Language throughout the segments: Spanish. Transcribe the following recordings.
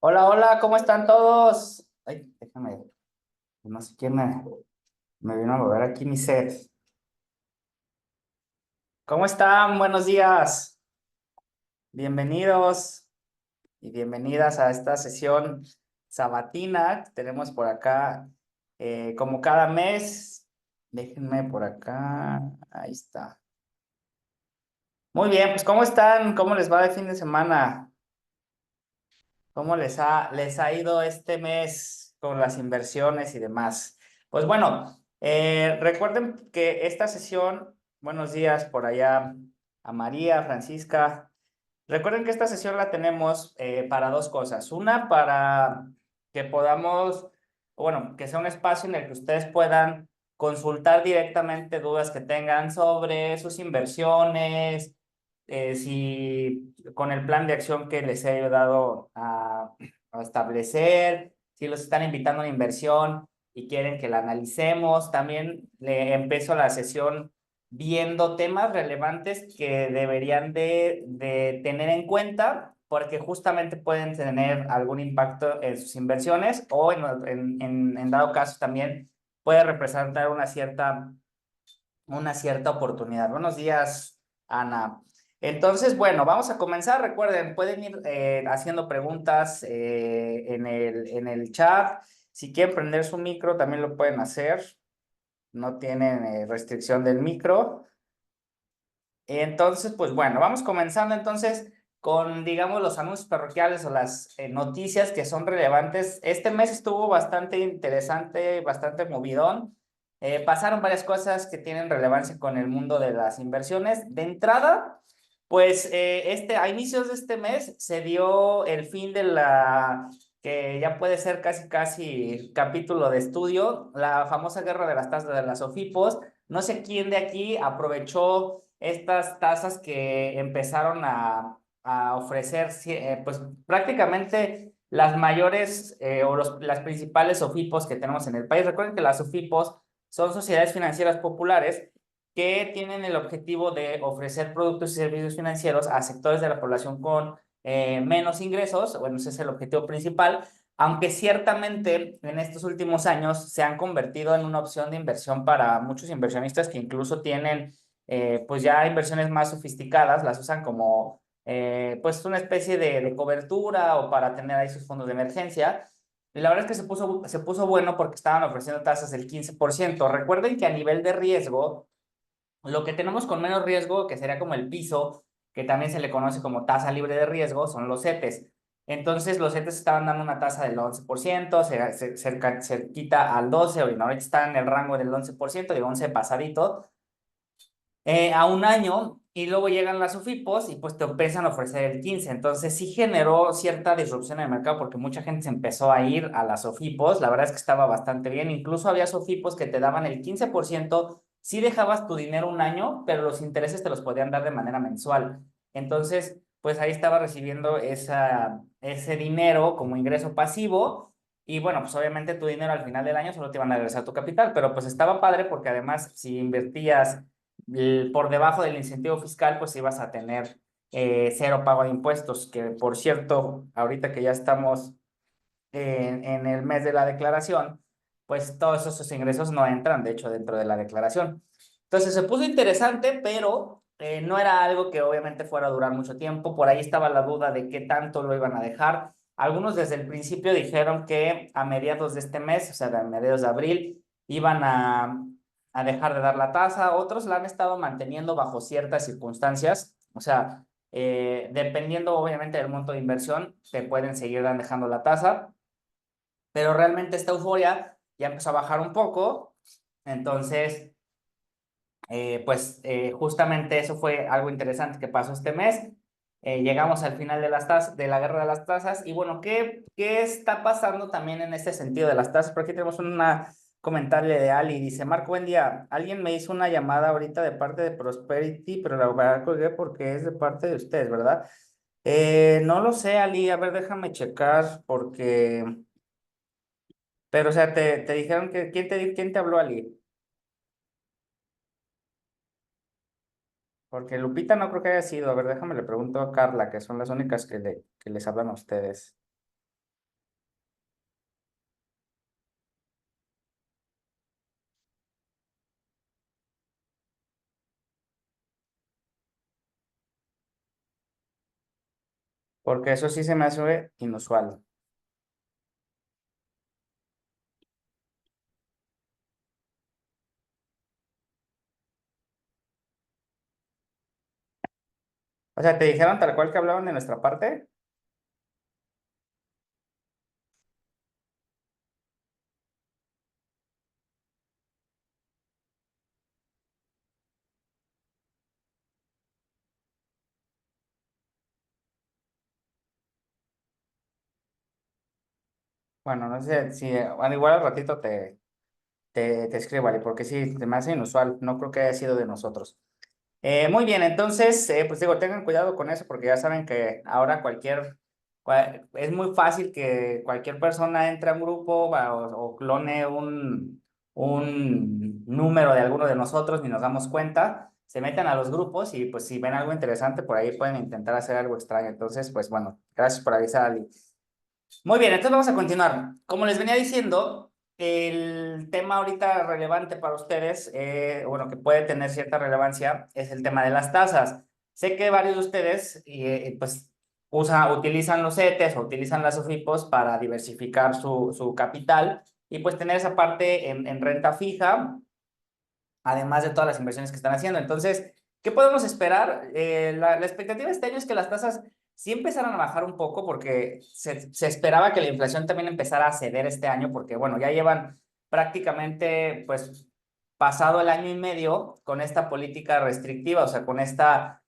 Hola, hola, ¿cómo están todos? Ay, déjame, no sé quién me vino a mover aquí mi set. ¿Cómo están? Buenos días. Bienvenidos y bienvenidas a esta sesión sabatina que tenemos por acá, como cada mes. Déjenme por acá. Ahí está. Muy bien, pues ¿cómo están? ¿Cómo les va de fin de semana? ¿Cómo les ha ido este mes con las inversiones y demás? Pues bueno, recuerden que esta sesión, buenos días por allá a María, Francisca. Recuerden que esta sesión la tenemos para dos cosas. Una, para que podamos, bueno, que sea un espacio en el que ustedes puedan consultar directamente dudas que tengan sobre sus inversiones, si con el plan de acción que les he ayudado a establecer, si los están invitando a una inversión y quieren que la analicemos. También le empiezo la sesión viendo temas relevantes que deberían de tener en cuenta porque justamente pueden tener algún impacto en sus inversiones o en dado caso también puede representar una cierta oportunidad. Buenos días, Ana. Entonces, bueno, vamos a comenzar. Recuerden, pueden ir haciendo preguntas en el chat. Si quieren prender su micro, también lo pueden hacer. No tienen restricción del micro. Entonces, pues bueno, vamos comenzando entonces con, digamos, los anuncios parroquiales o las noticias que son relevantes. Este mes estuvo bastante interesante, bastante movidón. Pasaron varias cosas que tienen relevancia con el mundo de las inversiones. De entrada, pues a inicios de este mes se dio el fin de que ya puede ser casi casi capítulo de estudio, la famosa guerra de las tasas de las OFIPOS. No sé quién de aquí aprovechó estas tasas que empezaron a ofrecer, pues prácticamente las mayores o las principales OFIPOS que tenemos en el país. Recuerden que las OFIPOS son sociedades financieras populares que tienen el objetivo de ofrecer productos y servicios financieros a sectores de la población con menos ingresos. Bueno, ese es el objetivo principal, aunque ciertamente en estos últimos años se han convertido en una opción de inversión para muchos inversionistas que incluso tienen pues ya inversiones más sofisticadas, las usan como pues una especie de cobertura o para tener ahí sus fondos de emergencia. Y la verdad es que se puso bueno porque estaban ofreciendo tasas del 15%. Recuerden que a nivel de riesgo, lo que tenemos con menos riesgo, que sería como el piso, que también se le conoce como tasa libre de riesgo, son los CETES. Entonces, los CETES estaban dando una tasa del 11%, cerquita al 12%, ahorita están en el rango del 11%, de 11 pasadito, a un año, y luego llegan las UFIPOS y pues te empiezan a ofrecer el 15%. Entonces sí generó cierta disrupción en el mercado porque mucha gente se empezó a ir a las OFIPOS. La verdad es que estaba bastante bien. Incluso había OFIPOS que te daban el 15%, sí dejabas tu dinero un año, pero los intereses te los podían dar de manera mensual. Entonces, pues ahí estaba recibiendo ese dinero como ingreso pasivo. Y bueno, pues obviamente tu dinero al final del año solo te iban a regresar tu capital, pero pues estaba padre porque además si invertías por debajo del incentivo fiscal, pues ibas a tener cero pago de impuestos, que por cierto, ahorita que ya estamos en el mes de la declaración, pues todos esos ingresos no entran, de hecho, dentro de la declaración. Entonces se puso interesante, pero no era algo que obviamente fuera a durar mucho tiempo. Por ahí estaba la duda de qué tanto lo iban a dejar. Algunos desde el principio dijeron que a mediados de este mes, o sea, a mediados de abril, iban a dejar de dar la tasa. Otros la han estado manteniendo bajo ciertas circunstancias. O sea, dependiendo obviamente del monto de inversión, te pueden seguir dejando la tasa, pero realmente esta euforia ya empezó a bajar un poco. Entonces, pues justamente eso fue algo interesante que pasó este mes. Llegamos al final de la guerra de las tasas. Y bueno, ¿qué está pasando también en este sentido de las tasas? Por aquí tenemos un comentario de Ali. Dice: Marco, buen día. Alguien me hizo una llamada ahorita de parte de Prosperity, pero la verdad colgué porque es de parte de ustedes, ¿verdad? No lo sé, Ali. A ver, déjame checar porque... Pero, o sea, te dijeron que... ¿Quién te habló, Ali? Porque Lupita no creo que haya sido. A ver, déjame le pregunto a Carla, que son las únicas que les hablan a ustedes. porque eso sí se me hace inusual. O sea, ¿te dijeron tal cual que hablaban de nuestra parte? Bueno, no sé si, bueno, igual al ratito te escribo, ¿vale? Porque sí, se me hace inusual, no creo que haya sido de nosotros. Muy bien, entonces, pues digo, tengan cuidado con eso porque ya saben que ahora es muy fácil que cualquier persona entre a un grupo o clone un número de alguno de nosotros ni nos damos cuenta, se meten a los grupos y pues si ven algo interesante por ahí pueden intentar hacer algo extraño. Entonces, pues bueno, gracias por avisar, Ali. Muy bien, entonces vamos a continuar. Como les venía diciendo, el tema ahorita relevante para ustedes, bueno, que puede tener cierta relevancia, es el tema de las tasas. Sé que varios de ustedes, pues, utilizan los CETES o utilizan las OFIPOS para diversificar su capital y pues tener esa parte en renta fija, además de todas las inversiones que están haciendo. Entonces, ¿qué podemos esperar? La expectativa de este año es que las tasas sí empezaran a bajar un poco porque se esperaba que la inflación también empezara a ceder este año porque, bueno, ya llevan prácticamente, pues, pasado el año y medio con esta política restrictiva, o sea, con esta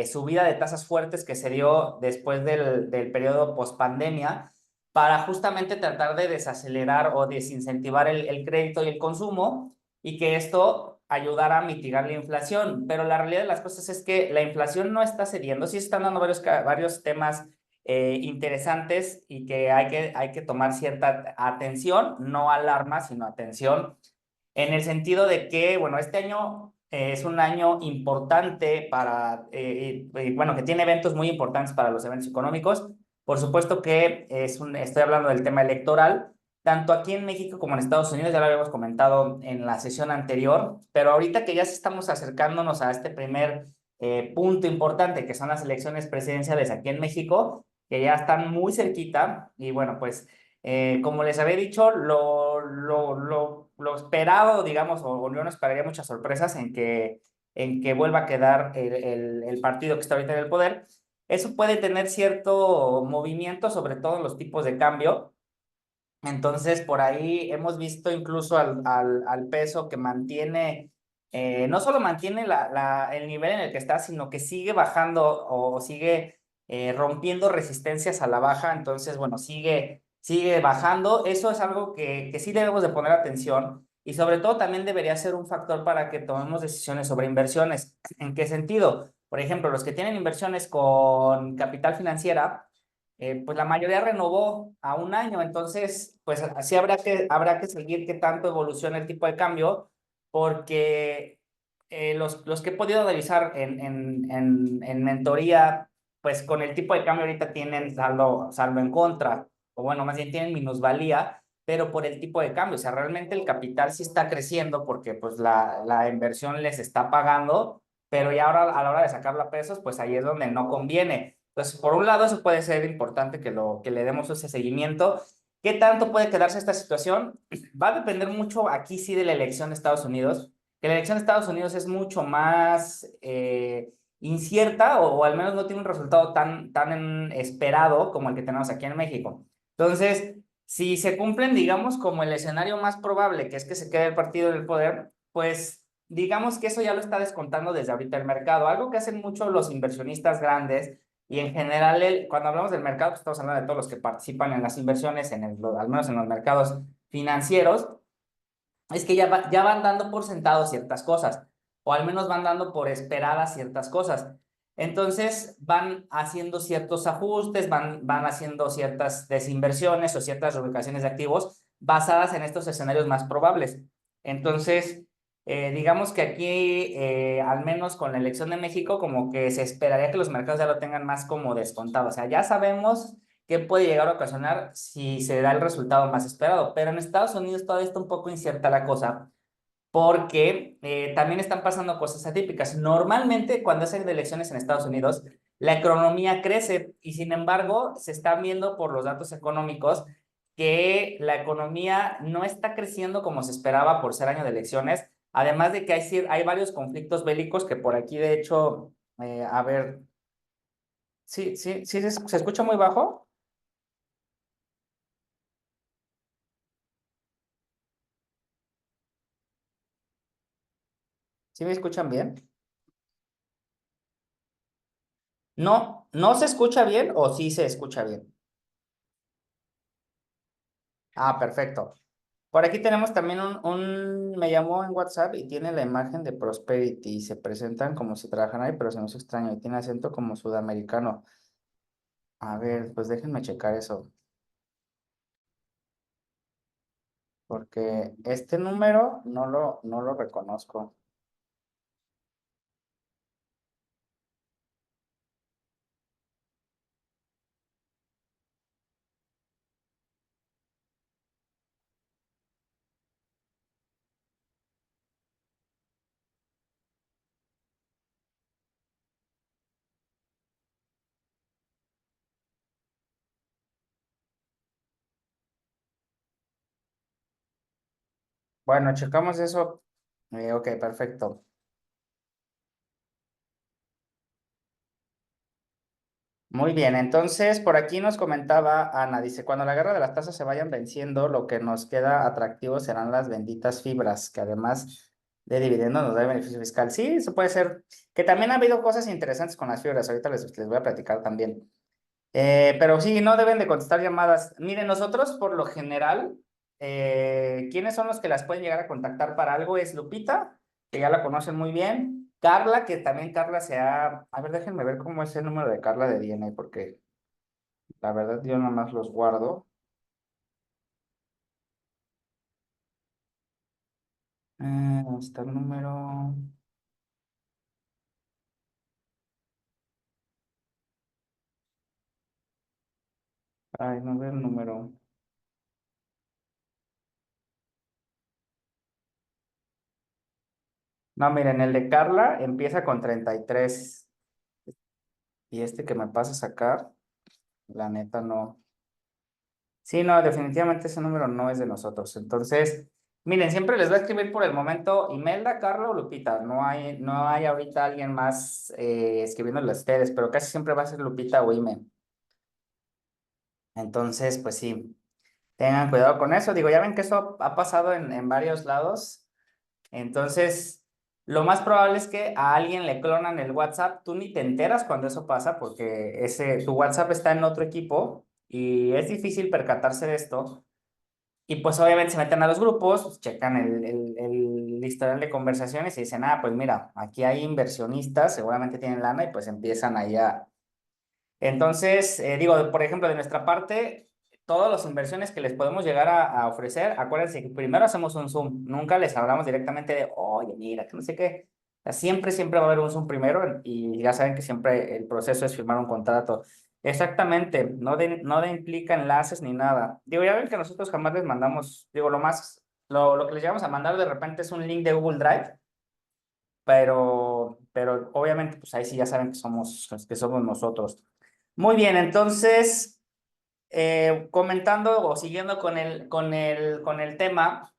subida de tasas fuertes que se dio después del periodo pospandemia para justamente tratar de desacelerar o desincentivar el crédito y el consumo y que esto ayudara a mitigar la inflación. Pero la realidad de las cosas es que la inflación no está cediendo, sí están dando varios temas interesantes y que hay que tomar cierta atención, no alarma, sino atención, en el sentido de que, bueno, este año es un año importante bueno, que tiene eventos muy importantes para los eventos económicos. Por supuesto que estoy hablando del tema electoral, tanto aquí en México como en Estados Unidos, ya lo habíamos comentado en la sesión anterior, pero ahorita que ya estamos acercándonos a este primer punto importante, que son las elecciones presidenciales aquí en México, que ya están muy cerquita, y bueno, pues como les había dicho, lo esperado, digamos, o yo no esperaría muchas sorpresas en que vuelva a quedar el partido que está ahorita en el poder. Eso puede tener cierto movimiento, sobre todo en los tipos de cambio. Entonces, por ahí hemos visto incluso al peso que mantiene, no solo mantiene el nivel en el que está, sino que sigue bajando o sigue rompiendo resistencias a la baja. Entonces, bueno, sigue bajando. Eso es algo que sí debemos de poner atención y sobre todo también debería ser un factor para que tomemos decisiones sobre inversiones. ¿En qué sentido? Por ejemplo, los que tienen inversiones con capital financiera pues la mayoría renovó a un año, entonces, pues así habrá que seguir qué tanto evoluciona el tipo de cambio, porque los que he podido analizar en mentoría, pues con el tipo de cambio ahorita tienen saldo en contra, o bueno, más bien tienen minusvalía, pero por el tipo de cambio, o sea, realmente el capital sí está creciendo porque pues la inversión les está pagando, pero ya ahora a la hora de sacarlo a pesos, pues ahí es donde no conviene. Entonces, por un lado, eso puede ser importante que le demos ese seguimiento. ¿Qué tanto puede quedarse esta situación? Va a depender mucho aquí sí de la elección de Estados Unidos, que la elección de Estados Unidos es mucho más incierta o al menos no tiene un resultado tan esperado como el que tenemos aquí en México. Entonces, si se cumplen, digamos, como el escenario más probable, que es que se quede el partido en el poder, pues digamos que eso ya lo está descontando desde ahorita el mercado. Algo que hacen mucho los inversionistas grandes y en general, cuando hablamos del mercado, pues estamos hablando de todos los que participan en las inversiones, al menos en los mercados financieros, es que ya van dando por sentado ciertas cosas, o al menos van dando por esperadas ciertas cosas. Entonces van haciendo ciertos ajustes, van haciendo ciertas desinversiones o ciertas reubicaciones de activos basadas en estos escenarios más probables. Entonces, digamos que aquí, al menos con la elección de México, como que se esperaría que los mercados ya lo tengan más como descontado. O sea, ya sabemos qué puede llegar a ocasionar si se da el resultado más esperado. Pero en Estados Unidos todavía está un poco incierta la cosa porque también están pasando cosas atípicas. Normalmente, cuando hacen elecciones en Estados Unidos, la economía crece y sin embargo se está viendo por los datos económicos que la economía no está creciendo como se esperaba por ser año de elecciones, además de que hay varios conflictos bélicos que por aquí de hecho, a ver, sí, sí, sí, se escucha muy bajo. ¿Sí me escuchan bien? No, ¿no se escucha bien o sí se escucha bien? Ah, perfecto. Por aquí tenemos también me llamó en WhatsApp y tiene la imagen de Prosperity y se presentan como si trabajaran ahí, pero se me hizo extraño y tiene acento como sudamericano. A ver, pues déjenme checar eso, porque este número no lo reconozco. Bueno, checamos eso. Ok, perfecto. Muy bien, entonces por aquí nos comentaba Ana, dice, cuando la guerra de las tasas se vayan venciendo, lo que nos queda atractivo serán las benditas fibras, que además de dividendo nos da beneficio fiscal. Sí, eso puede ser, que también ha habido cosas interesantes con las fibras, ahorita les voy a platicar también. Pero sí, no deben de contestar llamadas. Miren, nosotros por lo general, ¿quiénes son los que las pueden llegar a contactar para algo? Es Lupita, que ya la conocen muy bien. Carla, que también Carla se ha... A ver, déjenme ver cómo es el número de Carla de DNA, porque la verdad yo nomás los guardo. Está el número... Ay, no veo el número. No, miren, el de Carla empieza con 33 y este que me pasa a sacar, la neta no. Sí, no, definitivamente ese número no es de nosotros. Entonces, miren, siempre les voy a escribir por el momento Imelda, Carla o Lupita. No hay ahorita alguien más escribiéndole a ustedes, pero casi siempre va a ser Lupita o Ime. Entonces, pues sí, tengan cuidado con eso. Digo, ya ven que eso ha pasado en varios lados. Entonces, lo más probable es que a alguien le clonan el WhatsApp. Tú ni te enteras cuando eso pasa porque tu WhatsApp está en otro equipo y es difícil percatarse de esto. Y pues obviamente se meten a los grupos, pues, checan el historial de conversaciones y dicen, ah, pues mira, aquí hay inversionistas, seguramente tienen lana y pues empiezan ahí a... Entonces, digo, por ejemplo, de nuestra parte, todas las inversiones que les podemos llegar a ofrecer, acuérdense que primero hacemos un Zoom, nunca les hablamos directamente de, oye, mira, que no sé qué. O sea, siempre va a haber un Zoom primero y ya saben que siempre el proceso es firmar un contrato. Exactamente, no de implica enlaces ni nada. Digo, ya ven que nosotros jamás les mandamos, digo, lo que les llegamos a mandar de repente es un link de Google Drive, pero obviamente, pues ahí sí ya saben que somos nosotros. Muy bien, entonces, comentando o siguiendo con el tema,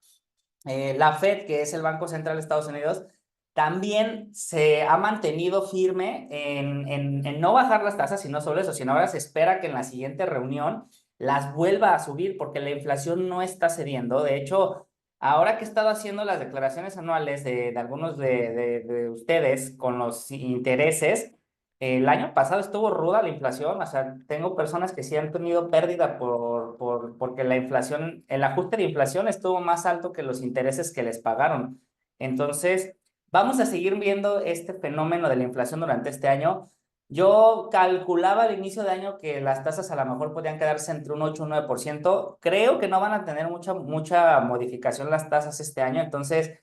la Fed, que es el Banco Central de Estados Unidos, también se ha mantenido firme en no bajar las tasas, sino solo eso, sino ahora se espera que en la siguiente reunión las vuelva a subir porque la inflación no está cediendo. De hecho, ahora que he estado haciendo las declaraciones anuales de algunos de ustedes con los intereses, el año pasado estuvo ruda la inflación, o sea, tengo personas que sí han tenido pérdida porque la inflación, el ajuste de inflación estuvo más alto que los intereses que les pagaron. Entonces, vamos a seguir viendo este fenómeno de la inflación durante este año. Yo calculaba al inicio de año que las tasas a lo mejor podían quedarse entre un 8 y un 9%. Creo que no van a tener mucha modificación las tasas este año, entonces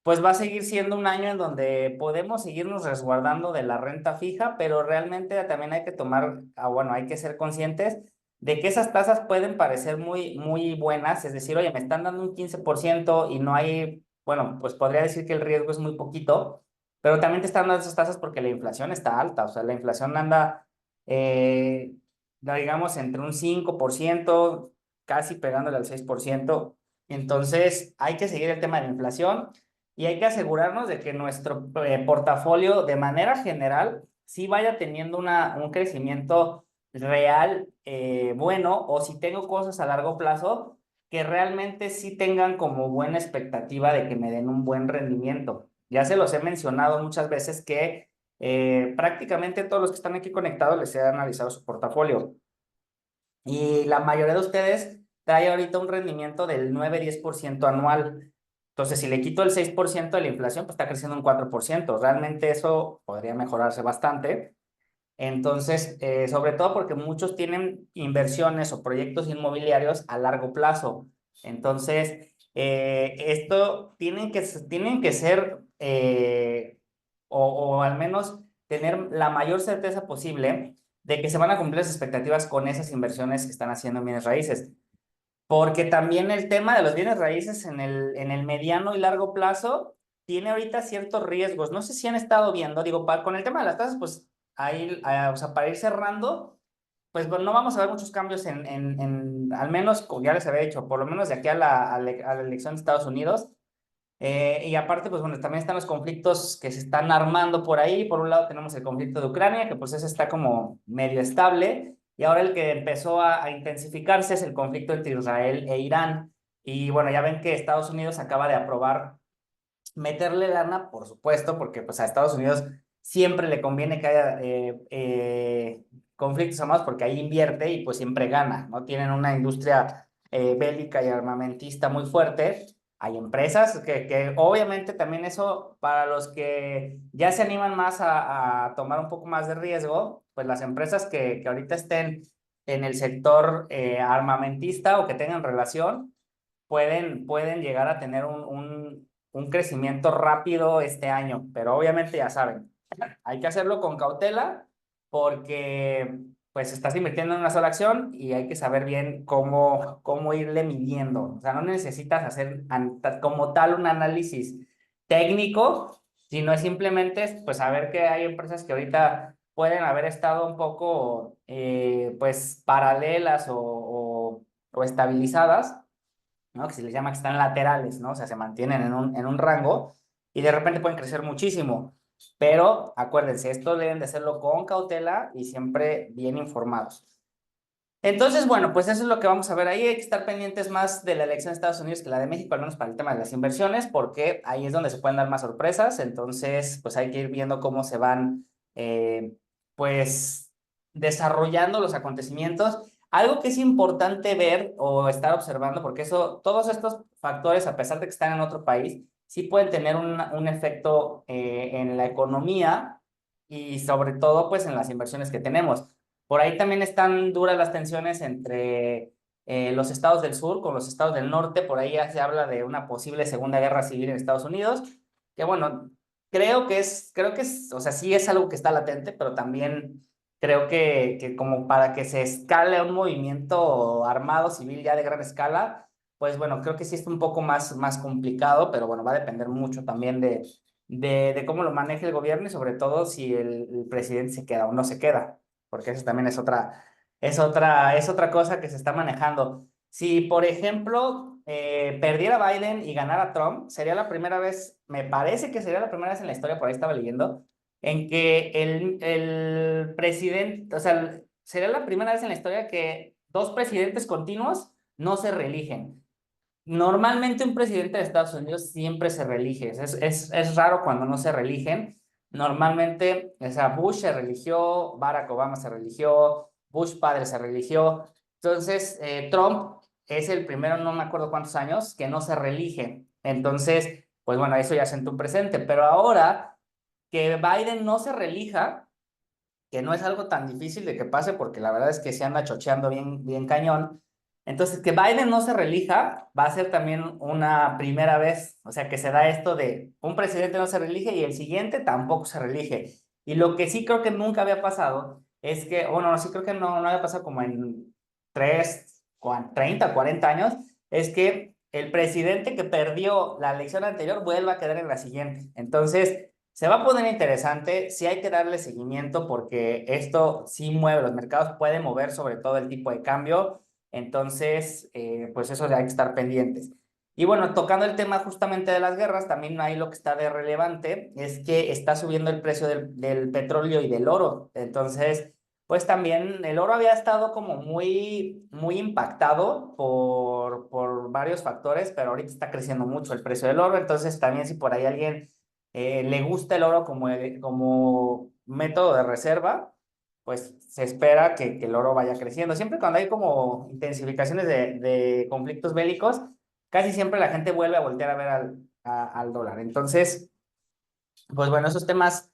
pues va a seguir siendo un año en donde podemos seguirnos resguardando de la renta fija, pero realmente también hay que bueno, hay que ser conscientes de que esas tasas pueden parecer muy, muy buenas, es decir, oye, me están dando un 15% y no hay, bueno, pues podría decir que el riesgo es muy poquito, pero también te están dando esas tasas porque la inflación está alta, o sea, la inflación anda, eh, digamos, entre un 5%, casi pegándole al 6%. Entonces, hay que seguir el tema de la inflación y hay que asegurarnos de que nuestro portafolio, de manera general, sí vaya teniendo un crecimiento real bueno, o si tengo cosas a largo plazo, que realmente sí tengan como buena expectativa de que me den un buen rendimiento. Ya se los he mencionado muchas veces que prácticamente todos los que están aquí conectados les he analizado su portafolio. Y la mayoría de ustedes trae ahorita un rendimiento del 9-10% anual. Entonces, si le quito el 6% de la inflación, pues está creciendo un 4%. Realmente eso podría mejorarse bastante. Entonces, sobre todo porque muchos tienen inversiones o proyectos inmobiliarios a largo plazo. Entonces, esto tienen que ser, o al menos tener la mayor certeza posible de que se van a cumplir las expectativas con esas inversiones que están haciendo en bienes raíces. Porque también el tema de los bienes raíces en el mediano y largo plazo tiene ahorita ciertos riesgos. No sé si han estado viendo, digo, con el tema de las tasas, pues ahí, o sea, para ir cerrando, pues bueno, no vamos a ver muchos cambios al menos, como ya les había dicho, por lo menos de aquí a la elección de Estados Unidos. Y aparte, pues bueno, también están los conflictos que se están armando por ahí. Por un lado tenemos el conflicto de Ucrania, que pues ese está como medio estable. Y ahora el que empezó a intensificarse es el conflicto entre Israel e Irán. Y bueno, ya ven que Estados Unidos acaba de aprobar meterle lana, por supuesto, porque pues a Estados Unidos siempre le conviene que haya conflictos armados porque ahí invierte y pues siempre gana, ¿no? Tienen una industria bélica y armamentista muy fuerte. Hay empresas que obviamente también eso, para los que ya se animan más a tomar un poco más de riesgo, pues las empresas que ahorita estén en el sector armamentista o que tengan relación, pueden llegar a tener un crecimiento rápido este año, pero obviamente ya saben, hay que hacerlo con cautela porque pues estás invirtiendo en una sola acción y hay que saber bien cómo irle midiendo. O sea, no necesitas hacer como tal un análisis técnico, sino es simplemente pues saber que hay empresas que ahorita pueden haber estado un poco pues paralelas o estabilizadas, ¿no? Que se les llama que están laterales, ¿no? O sea, se mantienen en un rango y de repente pueden crecer muchísimo. Pero acuérdense, esto deben de hacerlo con cautela y siempre bien informados. Entonces, bueno, pues eso es lo que vamos a ver ahí. Hay que estar pendientes más de la elección de Estados Unidos que la de México, al menos para el tema de las inversiones, porque ahí es donde se pueden dar más sorpresas. Entonces, pues hay que ir viendo cómo se van, pues, desarrollando los acontecimientos. Algo que es importante ver o estar observando, porque eso, todos estos factores, a pesar de que están en otro país, sí pueden tener un efecto en la economía y sobre todo, pues, en las inversiones que tenemos. Por ahí también están duras las tensiones entre los estados del sur con los estados del norte. Por ahí ya se habla de una posible segunda guerra civil en Estados Unidos, que bueno, creo que es, o sea, sí es algo que está latente, pero también creo que como para que se escale un movimiento armado civil ya de gran escala, pues bueno, creo que sí es un poco más complicado, pero bueno, va a depender mucho también de cómo lo maneje el gobierno y sobre todo si el presidente se queda o no se queda, porque eso también es otra cosa que se está manejando. Si, por ejemplo, perdiera Biden y ganara Trump, sería la primera vez, me parece que sería la primera vez en la historia, por ahí estaba leyendo, en que el presidente, o sea, sería la primera vez en la historia que dos presidentes continuos no se reeligen. Normalmente un presidente de Estados Unidos siempre se reelige. Es raro cuando no se reeligen. Normalmente, o sea, Bush se religió, Barack Obama se religió, Bush padre se religió. Entonces, Trump es el primero, no me acuerdo cuántos años, que no se reelige. Entonces, pues bueno, eso ya sentó un presente. Pero ahora que Biden no se reelija, que no es algo tan difícil de que pase, porque la verdad es que se anda chocheando bien, bien cañón. Entonces, que Biden no se reelija va a ser también una primera vez, o sea, que se da esto de un presidente no se reelige y el siguiente tampoco se reelige. Y lo que sí creo que nunca había pasado es que, bueno, sí creo que no había pasado como en 30, 40 años, es que el presidente que perdió la elección anterior vuelva a quedar en la siguiente. Entonces, Se va a poner interesante, sí hay que darle seguimiento porque esto sí mueve, los mercados pueden mover sobre todo el tipo de cambio, entonces, pues eso hay que estar pendientes. Y bueno, tocando el tema justamente de las guerras, también ahí lo que está de relevante es que está subiendo el precio del petróleo y del oro. Entonces, pues también el oro había estado como muy impactado por varios factores, pero ahorita está creciendo mucho el precio del oro. Entonces, también si por ahí alguien le gusta el oro como método de reserva, pues se espera que el oro vaya creciendo. Siempre cuando hay como intensificaciones de conflictos bélicos, casi siempre la gente vuelve a voltear a ver al dólar. Entonces, pues bueno, esos temas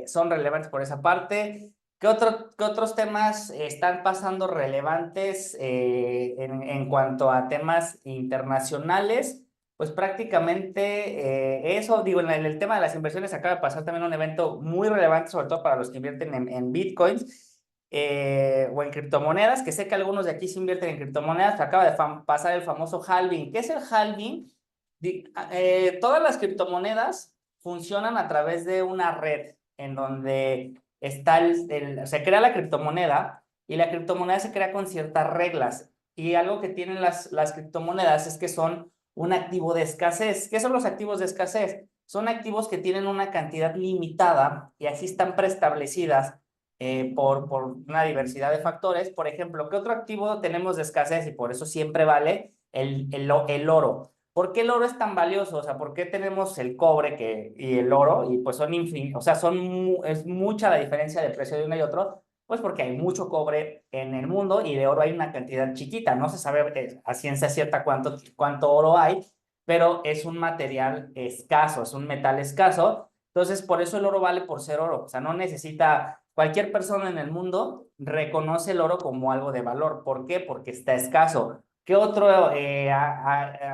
son relevantes por esa parte. ¿Qué otros temas están pasando relevantes en cuanto a temas internacionales? Pues prácticamente eso, digo, en el tema de las inversiones acaba de pasar también un evento muy relevante, sobre todo para los que invierten en bitcoins o en criptomonedas, que sé que algunos de aquí se invierten en criptomonedas, acaba de pasar el famoso halving. ¿Qué es el halving? Todas las criptomonedas funcionan a través de una red en donde está se crea la criptomoneda y la criptomoneda se crea con ciertas reglas. Y algo que tienen las criptomonedas es que son un activo de escasez. ¿Qué son los activos de escasez? Son activos que tienen una cantidad limitada y así están preestablecidas por una diversidad de factores. Por ejemplo, ¿qué otro activo tenemos de escasez y por eso siempre vale el oro? ¿Por qué el oro es tan valioso? O sea, ¿por qué tenemos el cobre y el oro? Y pues son infinitos, o sea, es mucha la diferencia de precio de uno y otro, pues porque hay mucho cobre en el mundo y de oro hay una cantidad chiquita. No se sabe a ciencia cierta cuánto oro hay, pero es un material escaso, es un metal escaso. Entonces, por eso el oro vale por ser oro. O sea, no necesita, cualquier persona en el mundo reconoce el oro como algo de valor. ¿Por qué? Porque está escaso. ¿Qué otro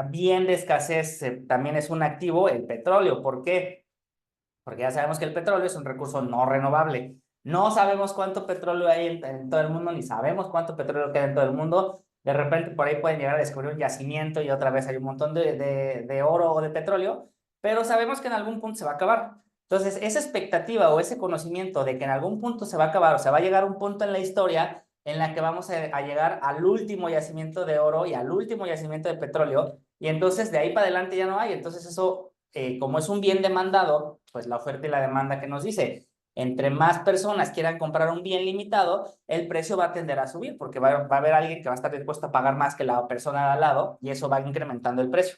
bien de escasez también es un activo? El petróleo. ¿Por qué? Porque ya sabemos que el petróleo es un recurso no renovable. No sabemos cuánto petróleo hay en todo el mundo, ni sabemos cuánto petróleo queda en todo el mundo. De repente por ahí pueden llegar a descubrir un yacimiento y otra vez hay un montón de oro o de petróleo, pero sabemos que en algún punto se va a acabar. Entonces, esa expectativa o ese conocimiento de que en algún punto se va a acabar o se va a llegar a un punto en la historia en la que vamos a llegar al último yacimiento de oro y al último yacimiento de petróleo, y entonces de ahí para adelante ya no hay. Entonces eso, como es un bien demandado, pues la oferta y la demanda que nos dice, entre más personas quieran comprar un bien limitado, el precio va a tender a subir porque va a haber alguien que va a estar dispuesto a pagar más que la persona de al lado y eso va incrementando el precio.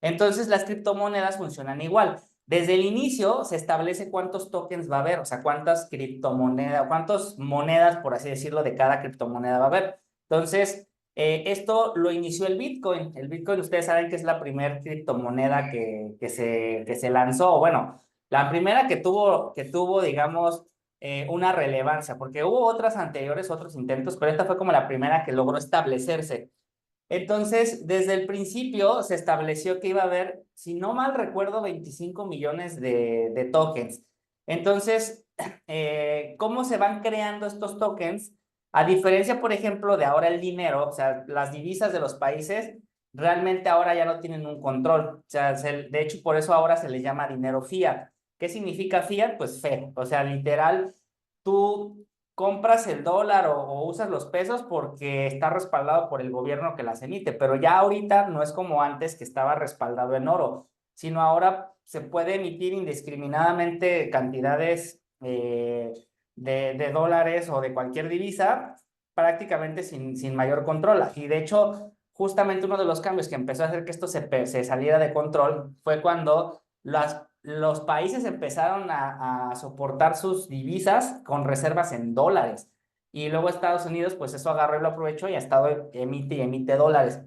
Entonces las criptomonedas funcionan igual. Desde el inicio se establece cuántos tokens va a haber, o sea, cuántas criptomonedas, cuántas monedas, por así decirlo, de cada criptomoneda va a haber. Entonces, esto lo inició el Bitcoin. El Bitcoin, ustedes saben que es la primera criptomoneda que se lanzó. Bueno, la primera que tuvo, digamos, una relevancia, porque hubo otras anteriores, otros intentos, pero esta fue como la primera que logró establecerse. Entonces, desde el principio se estableció que iba a haber, si no mal recuerdo, 25 millones de tokens. Entonces, ¿cómo se van creando estos tokens? A diferencia, por ejemplo, de ahora el dinero, o sea, las divisas de los países realmente ahora ya no tienen un control. O sea, de hecho, por eso ahora se le llama dinero fiat. ¿Qué significa fiat? Pues fe. O sea, literal, tú compras el dólar o usas los pesos porque está respaldado por el gobierno que las emite, pero ya ahorita no es como antes que estaba respaldado en oro, sino ahora se puede emitir indiscriminadamente cantidades de dólares o de cualquier divisa prácticamente sin mayor control. Y de hecho, justamente uno de los cambios que empezó a hacer que esto se saliera de control fue cuando los países empezaron a soportar sus divisas con reservas en dólares. Y luego Estados Unidos, pues eso agarró y lo aprovechó y ha estado emite y emite dólares.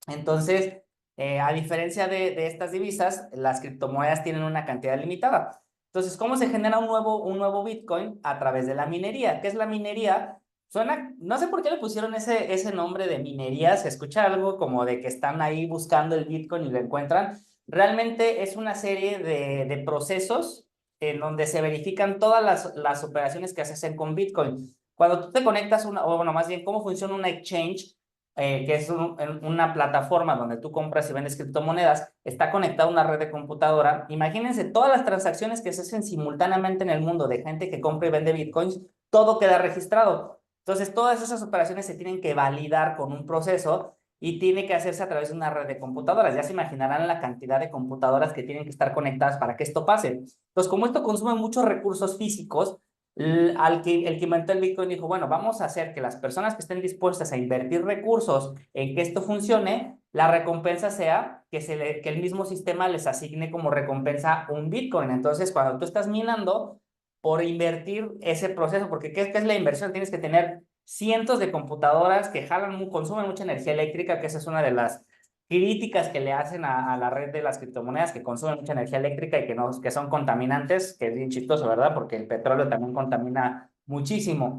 Entonces, a diferencia de estas divisas, las criptomonedas tienen una cantidad limitada. Entonces, ¿cómo se genera un nuevo Bitcoin? A través de la minería. ¿Qué es la minería? Suena, no sé por qué le pusieron ese nombre de minería, se escucha algo como de que están ahí buscando el Bitcoin y lo encuentran. Realmente es una serie de procesos en donde se verifican todas las operaciones que se hacen con Bitcoin. Cuando tú te conectas, o bueno, más bien, cómo funciona una exchange. que es una plataforma donde tú compras y vendes criptomonedas, está conectada a una red de computadora. Imagínense todas las transacciones que se hacen simultáneamente en el mundo de gente que compra y vende bitcoins, todo queda registrado. Entonces, todas esas operaciones se tienen que validar con un proceso y tiene que hacerse a través de una red de computadoras. Ya se imaginarán la cantidad de computadoras que tienen que estar conectadas para que esto pase. Entonces, como esto consume muchos recursos físicos, el que inventó el Bitcoin dijo, bueno, vamos a hacer que las personas que estén dispuestas a invertir recursos en que esto funcione, la recompensa sea que el mismo sistema les asigne como recompensa un Bitcoin. Entonces, cuando tú estás minando, por invertir ese proceso, porque qué es la inversión? Tienes que tener cientos de computadoras que consumen mucha energía eléctrica, que esa es una de las críticas que le hacen a la red de las criptomonedas, que consumen mucha energía eléctrica y que son contaminantes, que es bien chistoso, ¿verdad? Porque el petróleo también contamina muchísimo.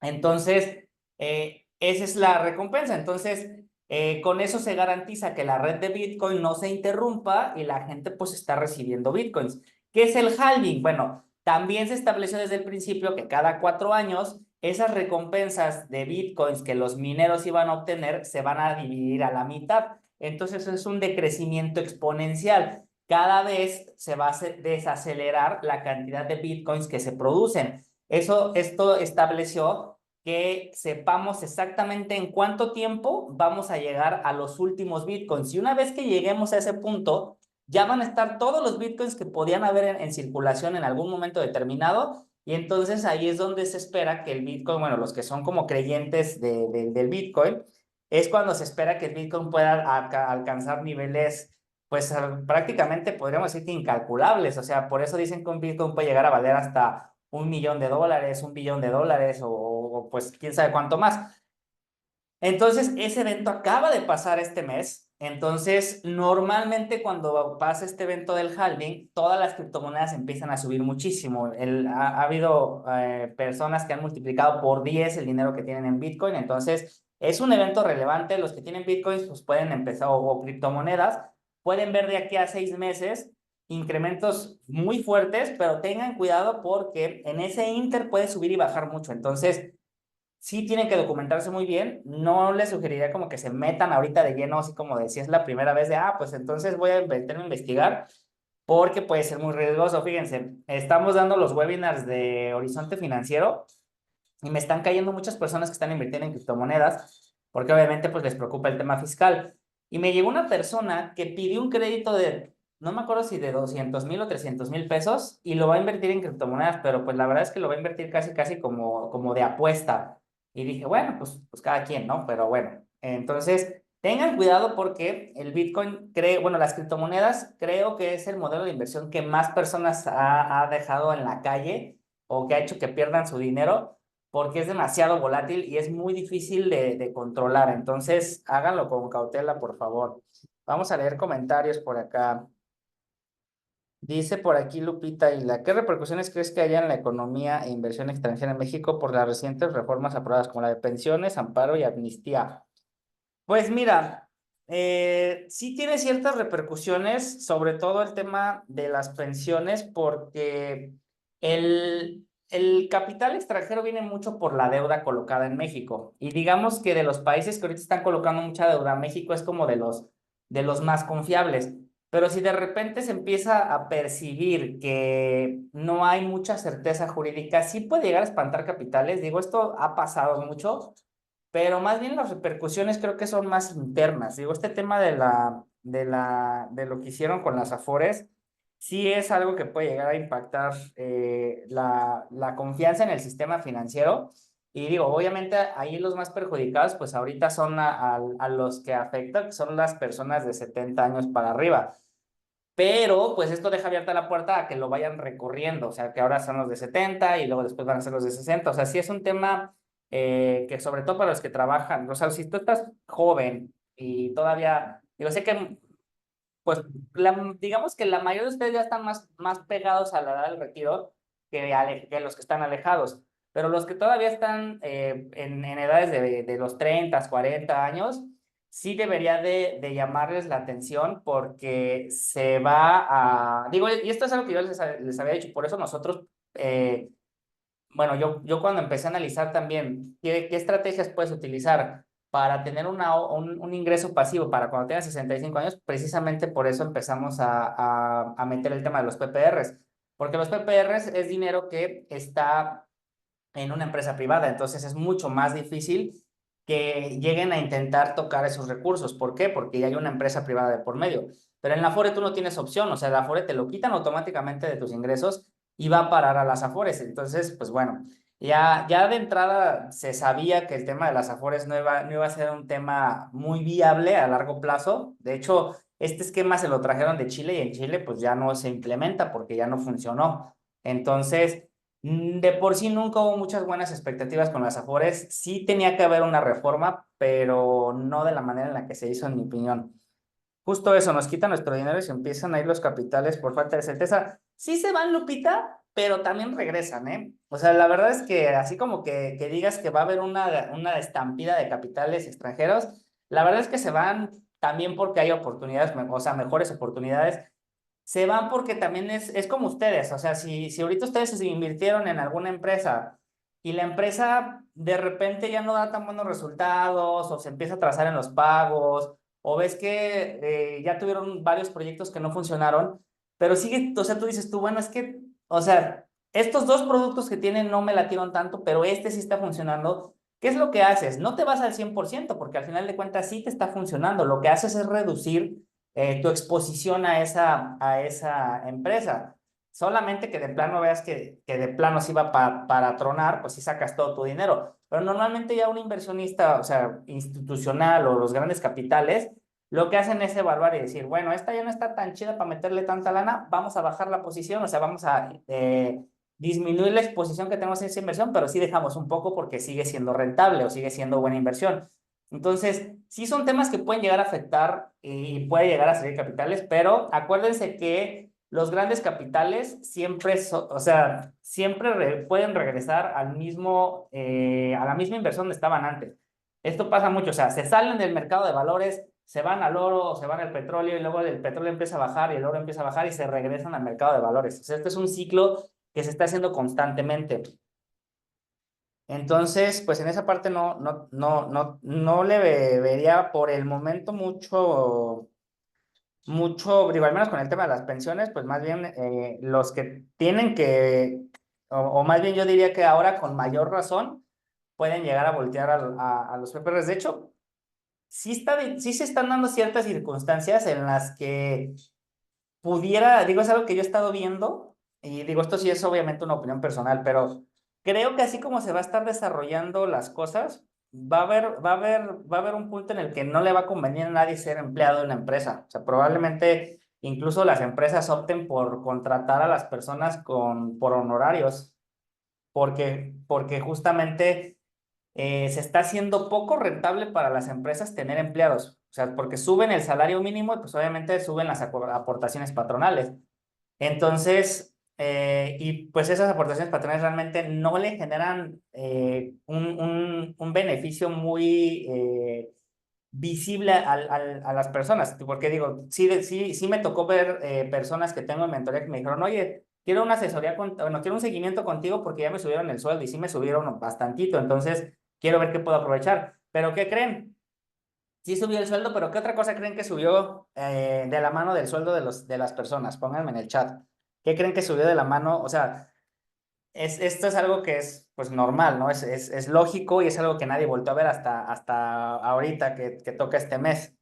Entonces, esa es la recompensa. Entonces, con eso se garantiza que la red de Bitcoin no se interrumpa y la gente pues está recibiendo Bitcoins. ¿Qué es el halving? Bueno, también se estableció desde el principio que cada 4 años esas recompensas de Bitcoins que los mineros iban a obtener se van a dividir a la mitad. Entonces, es un decrecimiento exponencial. Cada vez se va a desacelerar la cantidad de Bitcoins que se producen. Esto estableció que sepamos exactamente en cuánto tiempo vamos a llegar a los últimos bitcoins. Y una vez que lleguemos a ese punto, ya van a estar todos los bitcoins que podían haber en circulación en algún momento determinado. Y entonces ahí es donde se espera que el bitcoin, bueno, los que son como creyentes del bitcoin, es cuando se espera que el bitcoin pueda alcanzar niveles, pues prácticamente podríamos decir que incalculables. O sea, por eso dicen que un bitcoin puede llegar a valer hasta $1 millón, $1 billón, o pues quién sabe cuánto más. Entonces, ese evento acaba de pasar este mes. Entonces, normalmente cuando pasa este evento del halving, todas las criptomonedas empiezan a subir muchísimo. Ha habido personas que han multiplicado por 10 el dinero que tienen en Bitcoin. Entonces, es un evento relevante. Los que tienen Bitcoins, pues pueden empezar, o criptomonedas, pueden ver de aquí a 6 meses incrementos muy fuertes, pero tengan cuidado porque en ese inter puede subir y bajar mucho. Entonces, sí tienen que documentarse muy bien. No les sugeriría como que se metan ahorita de lleno, así como de si es la primera vez de, pues entonces voy a meterme a investigar, porque puede ser muy riesgoso. Fíjense, estamos dando los webinars de Horizonte Financiero y me están cayendo muchas personas que están invirtiendo en criptomonedas, porque obviamente pues les preocupa el tema fiscal. Y me llegó una persona que pidió un crédito de, no me acuerdo si de 200,000 o 300,000 pesos, y lo va a invertir en criptomonedas, pero pues la verdad es que lo va a invertir casi, casi como de apuesta. Y dije, bueno, pues cada quien, ¿no? Pero bueno, entonces tengan cuidado porque el Bitcoin, bueno, las criptomonedas creo que es el modelo de inversión que más personas ha dejado en la calle o que ha hecho que pierdan su dinero porque es demasiado volátil y es muy difícil de controlar. Entonces, háganlo con cautela, por favor. Vamos a leer comentarios por acá. Dice por aquí Lupita Hila, ¿qué repercusiones crees que haya en la economía e inversión extranjera en México por las recientes reformas aprobadas, como la de pensiones, amparo y amnistía? Pues mira, sí tiene ciertas repercusiones, sobre todo el tema de las pensiones, porque el capital extranjero viene mucho por la deuda colocada en México. Y digamos que de los países que ahorita están colocando mucha deuda, México es como de los más confiables. Pero si de repente se empieza a percibir que no hay mucha certeza jurídica, sí puede llegar a espantar capitales. Digo, esto ha pasado mucho, pero más bien las repercusiones creo que son más internas. Digo, este tema de lo que hicieron con las Afores, sí es algo que puede llegar a impactar la confianza en el sistema financiero. Y digo, obviamente ahí los más perjudicados, pues ahorita son a los que afecta, que son las personas de 70 años para arriba. Pero pues esto deja abierta la puerta a que lo vayan recorriendo, o sea, que ahora son los de 70 y luego después van a ser los de 60. O sea, sí es un tema que sobre todo para los que trabajan, o sea, si tú estás joven y todavía, yo sé que, pues, digamos que la mayoría de ustedes ya están más pegados a la edad del retiro que los que están alejados, pero los que todavía están en edades de los 30, 40 años, sí debería de llamarles la atención porque se va digo, y esto es algo que yo les había dicho, por eso nosotros, bueno, yo cuando empecé a analizar también qué estrategias puedes utilizar, para tener un ingreso pasivo para cuando tengas 65 años. Precisamente por eso empezamos a meter el tema de los PPRs, porque los PPRs es dinero que está en una empresa privada, entonces es mucho más difícil que lleguen a intentar tocar esos recursos. ¿Por qué? Porque ya hay una empresa privada de por medio. Pero en la Afore tú no tienes opción, o sea, la Afore te lo quitan automáticamente de tus ingresos y va a parar a las Afores. Entonces, pues bueno, ya de entrada se sabía que el tema de las Afores no iba a ser un tema muy viable a largo plazo. De hecho, este esquema se lo trajeron de Chile y en Chile pues ya no se implementa porque ya no funcionó. Entonces, de por sí nunca hubo muchas buenas expectativas con las Afores. Sí tenía que haber una reforma, pero no de la manera en la que se hizo, en mi opinión. Justo eso, nos quitan nuestro dinero y se empiezan a ir los capitales por falta de certeza. Sí se van, Lupita, pero también regresan, ¿eh? O sea, la verdad es que así como que digas que va a haber una estampida de capitales extranjeros, la verdad es que se van también porque hay oportunidades, o sea, mejores oportunidades. Se van porque también es como ustedes, o sea, si ahorita ustedes se invirtieron en alguna empresa y la empresa de repente ya no da tan buenos resultados o se empieza a atrasar en los pagos o ves que ya tuvieron varios proyectos que no funcionaron, pero sigue, o sea, tú dices tú, bueno, es que, o sea, estos dos productos que tienen no me latieron tanto, pero este sí está funcionando. ¿Qué es lo que haces? No te vas al 100% porque al final de cuentas sí te está funcionando. Lo que haces es reducir tu exposición a esa empresa. Solamente que de plano veas que de plano sí va para tronar, pues sí sacas todo tu dinero. Pero normalmente ya un inversionista, o sea, institucional o los grandes capitales, lo que hacen es evaluar y decir, bueno, esta ya no está tan chida para meterle tanta lana, vamos a bajar la posición, o sea, vamos a disminuir la exposición que tenemos en esa inversión, pero sí dejamos un poco porque sigue siendo rentable o sigue siendo buena inversión. Entonces, sí son temas que pueden llegar a afectar y puede llegar a salir capitales, pero acuérdense que los grandes capitales siempre, o sea, siempre pueden regresar a la misma inversión donde estaban antes. Esto pasa mucho, o sea, se salen del mercado de valores, se van al oro, se van al petróleo y luego el petróleo empieza a bajar y el oro empieza a bajar y se regresan al mercado de valores. O sea, este es un ciclo que se está haciendo constantemente. Entonces, pues en esa parte no le vería por el momento digo, al menos con el tema de las pensiones, pues más bien los que tienen o más bien yo diría que ahora con mayor razón pueden llegar a voltear a los PPRs. De hecho, sí se están dando ciertas circunstancias en las que digo, es algo que yo he estado viendo, y digo, esto sí es obviamente una opinión personal, pero creo que así como se va a estar desarrollando las cosas, va a haber un punto en el que no le va a convenir a nadie ser empleado de una empresa. O sea, probablemente incluso las empresas opten por contratar a las personas por honorarios, porque justamente se está haciendo poco rentable para las empresas tener empleados. O sea, porque suben el salario mínimo y pues obviamente suben las aportaciones patronales. Entonces, y pues esas aportaciones patronales realmente no le generan un beneficio muy visible a las personas. Porque digo, sí me tocó ver personas que tengo en mentoría que me dijeron, oye, quiero una asesoría, bueno, quiero un seguimiento contigo porque ya me subieron el sueldo y sí me subieron bastantito, entonces quiero ver qué puedo aprovechar. ¿Pero qué creen? Sí subió el sueldo, pero ¿qué otra cosa creen que subió de la mano del sueldo de las personas? Pónganme en el chat. ¿Qué creen que subió de la mano? O sea, esto es algo que es pues normal, ¿no? Es lógico y es algo que nadie volvió a ver hasta ahorita que toca este mes.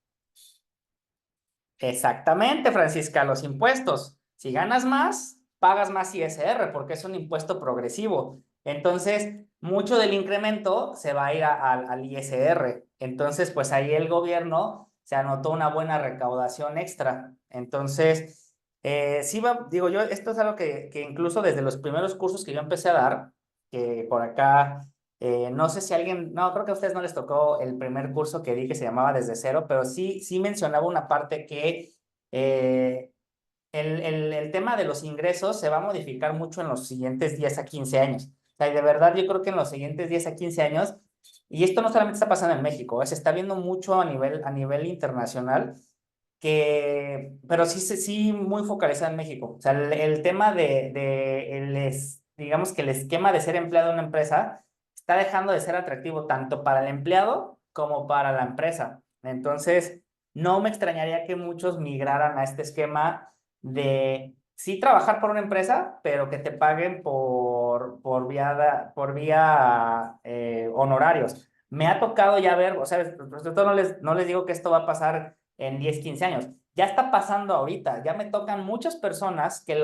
Exactamente, Francisca, los impuestos. Si ganas más, pagas más ISR porque es un impuesto progresivo. Entonces, mucho del incremento se va a ir al ISR. Entonces, pues ahí el gobierno se anotó una buena recaudación extra. Entonces, sí digo yo, esto es algo que incluso desde los primeros cursos que yo empecé a dar, que por acá no sé si alguien, no, creo que a ustedes no les tocó el primer curso que di que se llamaba Desde Cero, pero sí mencionaba una parte que eh, el tema de los ingresos se va a modificar mucho en los siguientes 10 a 15 años. O sea, y de verdad yo creo que en los siguientes 10 a 15 años, y esto no solamente está pasando en México, se está viendo mucho a nivel internacional, pero sí muy focalizado en México. O sea, el tema digamos que el esquema de ser empleado en una empresa está dejando de ser atractivo tanto para el empleado como para la empresa. Entonces, no me extrañaría que muchos migraran a este esquema de sí trabajar por una empresa, pero que te paguen por vía honorarios. Me ha tocado ya ver, o sea, por supuesto no les digo que esto va a pasar en 10 15 años. Ya está pasando ahorita, ya me tocan muchas personas que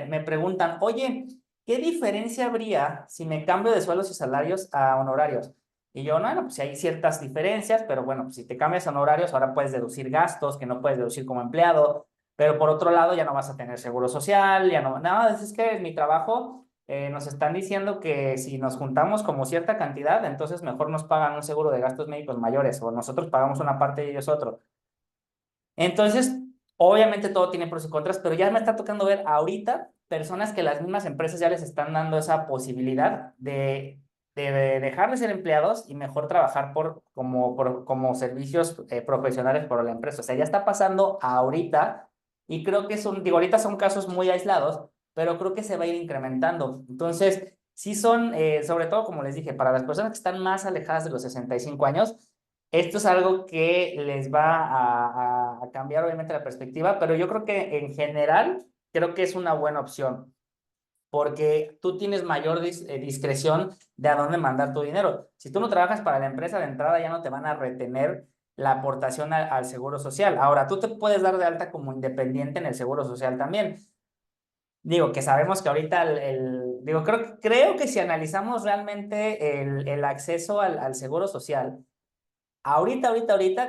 me preguntan, oye, ¿qué diferencia habría si me cambio de sueldos y salarios a honorarios? Y yo, no, pues sí hay ciertas diferencias, pero bueno, pues si te cambias a honorarios, ahora puedes deducir gastos que no puedes deducir como empleado, pero por otro lado ya no vas a tener seguro social, ya no, nada, es que en mi trabajo nos están diciendo que si nos juntamos como cierta cantidad, entonces mejor nos pagan un seguro de gastos médicos mayores o nosotros pagamos una parte y ellos otro. Entonces, obviamente todo tiene pros y contras, pero ya me está tocando ver ahorita personas que las mismas empresas ya les están dando esa posibilidad de dejar de ser empleados y mejor trabajar como servicios profesionales por la empresa. O sea, ya está pasando ahorita y creo que digo, ahorita son casos muy aislados, pero creo que se va a ir incrementando. Entonces, sí son, sobre todo, como les dije, para las personas que están más alejadas de los 65 años, esto es algo que les va a cambiar obviamente la perspectiva, pero yo creo que en general creo que es una buena opción porque tú tienes mayor discreción de a dónde mandar tu dinero. Si tú no trabajas para la empresa de entrada, ya no te van a retener la aportación al seguro social. Ahora, tú te puedes dar de alta como independiente en el seguro social también. Digo, que sabemos que ahorita digo, creo que si analizamos realmente el acceso al seguro social, ahorita,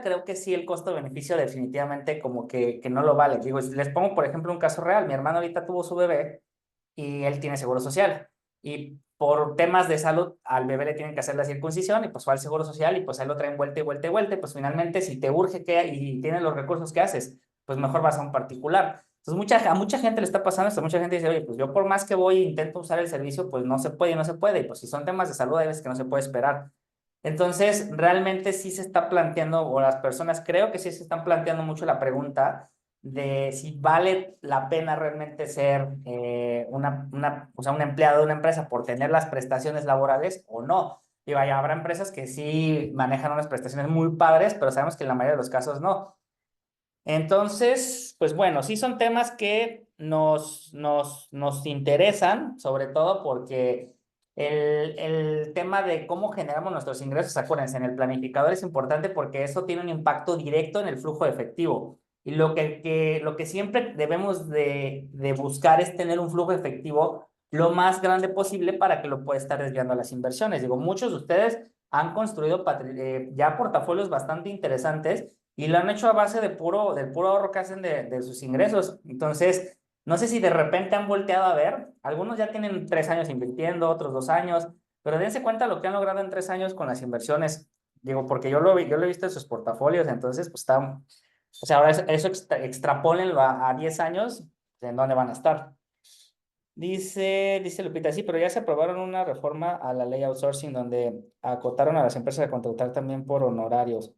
creo que sí el costo-beneficio definitivamente como que no lo vale. Digo, les pongo, por ejemplo, un caso real. Mi hermano ahorita tuvo su bebé y él tiene seguro social. Y por temas de salud, al bebé le tienen que hacer la circuncisión y pues fue al seguro social y pues ahí lo traen vuelta y vuelta y vuelta. Y pues finalmente, si te urge y tienes los recursos que haces, pues mejor vas a un particular. Entonces, a mucha gente le está pasando esto. Mucha gente dice, oye, pues yo por más que voy e intento usar el servicio, pues no se puede y no se puede. Y pues si son temas de salud, hay veces que no se puede esperar. Entonces, realmente sí se está planteando, o las personas creo que sí se están planteando mucho la pregunta de si vale la pena realmente ser o sea, un empleado de una empresa por tener las prestaciones laborales o no. Digo, habrá empresas que sí manejan unas prestaciones muy padres, pero sabemos que en la mayoría de los casos no. Entonces, pues bueno, sí son temas que nos interesan, sobre todo porque el tema de cómo generamos nuestros ingresos, acuérdense, en el planificador es importante porque eso tiene un impacto directo en el flujo de efectivo. Y lo que siempre debemos de buscar es tener un flujo efectivo lo más grande posible para que lo pueda estar desviando a las inversiones. Digo, muchos de ustedes han construido ya portafolios bastante interesantes y lo han hecho a base del puro ahorro que hacen de sus ingresos. Entonces, no sé si de repente han volteado a ver, algunos ya tienen 3 años invirtiendo, otros 2 años, pero dense cuenta lo que han logrado en 3 años con las inversiones. Digo, porque yo lo he visto en sus portafolios, entonces, pues está, o sea, ahora eso extrapólenlo a 10 años, ¿en dónde van a estar? Dice Lupita, sí, pero ya se aprobaron una reforma a la ley outsourcing donde acotaron a las empresas a contratar también por honorarios.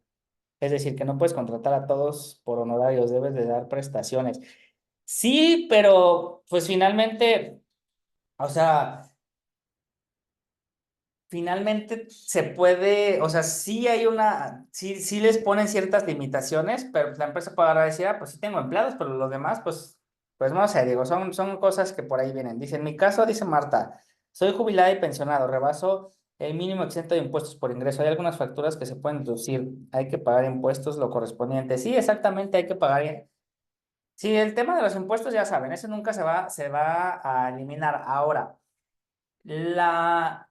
Es decir, que no puedes contratar a todos por honorarios, debes de dar prestaciones. Sí, pero pues finalmente, o sea, finalmente se puede, o sea, sí les ponen ciertas limitaciones, pero pues la empresa podrá decir, pues sí tengo empleados, pero los demás, pues no sé, digo, son cosas que por ahí vienen. Dice, en mi caso, dice Marta, soy jubilada y pensionado, rebaso el mínimo exento de impuestos por ingreso. Hay algunas facturas que se pueden deducir, hay que pagar impuestos lo correspondiente. Sí, exactamente, hay que pagar. Sí, el tema de los impuestos, ya saben, ese nunca se va a eliminar. Ahora, la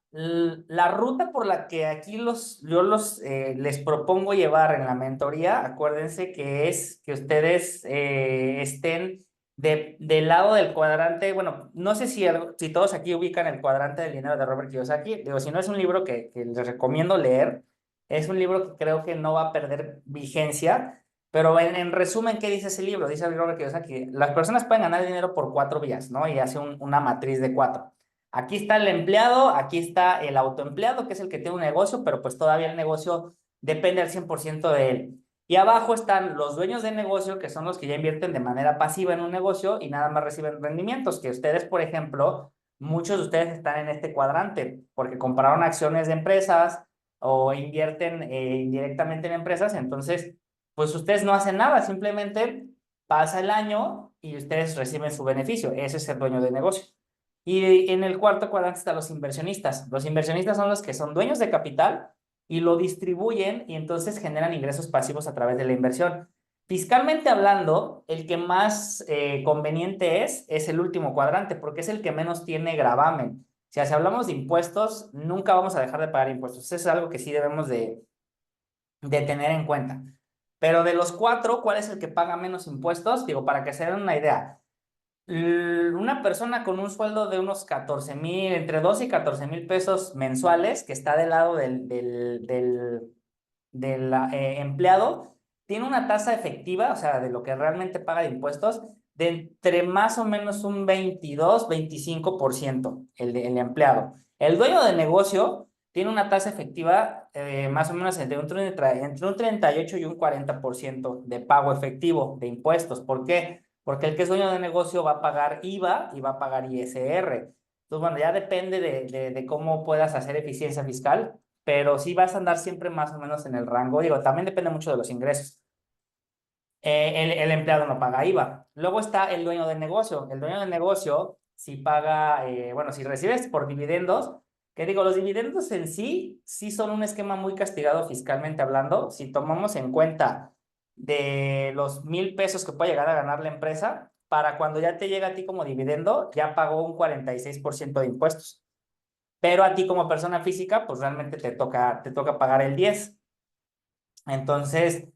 ruta por la que aquí les propongo llevar en la mentoría, acuérdense que es que ustedes estén del lado del cuadrante, bueno, no sé si todos aquí ubican el cuadrante del dinero de Robert Kiyosaki, digo, si no es un libro que les recomiendo leer, es un libro que creo que no va a perder vigencia, pero en resumen, ¿qué dice ese libro? Dice Robert Kiyosaki, las personas pueden ganar dinero por 4 vías, ¿no? Y hace una matriz de 4. Aquí está el empleado, aquí está el autoempleado, que es el que tiene un negocio, pero pues todavía el negocio depende al 100% de él. Y abajo están los dueños de negocio, que son los que ya invierten de manera pasiva en un negocio y nada más reciben rendimientos, que ustedes, por ejemplo, muchos de ustedes están en este cuadrante, porque compraron acciones de empresas, o invierten indirectamente en empresas, entonces, pues ustedes no hacen nada, simplemente pasa el año y ustedes reciben su beneficio. Ese es el dueño de negocio. Y en el cuarto cuadrante están los inversionistas. Los inversionistas son los que son dueños de capital y lo distribuyen y entonces generan ingresos pasivos a través de la inversión. Fiscalmente hablando, el que más conveniente es el último cuadrante porque es el que menos tiene gravamen. O sea, si hablamos de impuestos, nunca vamos a dejar de pagar impuestos. Eso es algo que sí debemos de tener en cuenta. Pero de los cuatro, ¿cuál es el que paga menos impuestos? Digo, para que se den una idea. Una persona con un sueldo de unos 14,000, entre 12 y 14,000 pesos mensuales, que está del lado del empleado, tiene una tasa efectiva, o sea, de lo que realmente paga de impuestos, de entre más o menos un 22-25% el empleado. El dueño de negocio tiene una tasa efectiva más o menos entre un 38 y un 40% de pago efectivo de impuestos. ¿Por qué? Porque el que es dueño de negocio va a pagar IVA y va a pagar ISR. Entonces, bueno, ya depende de cómo puedas hacer eficiencia fiscal, pero sí vas a andar siempre más o menos en el rango. Digo, también depende mucho de los ingresos. El empleado no paga IVA. Luego está el dueño del negocio. El dueño del negocio, si paga, bueno, si recibes por dividendos, que digo, los dividendos en sí, sí son un esquema muy castigado fiscalmente hablando. Si tomamos en cuenta de los 1,000 pesos que puede llegar a ganar la empresa, para cuando ya te llega a ti como dividendo, ya pagó un 46% de impuestos. Pero a ti como persona física, pues realmente te toca pagar el 10%. Entonces,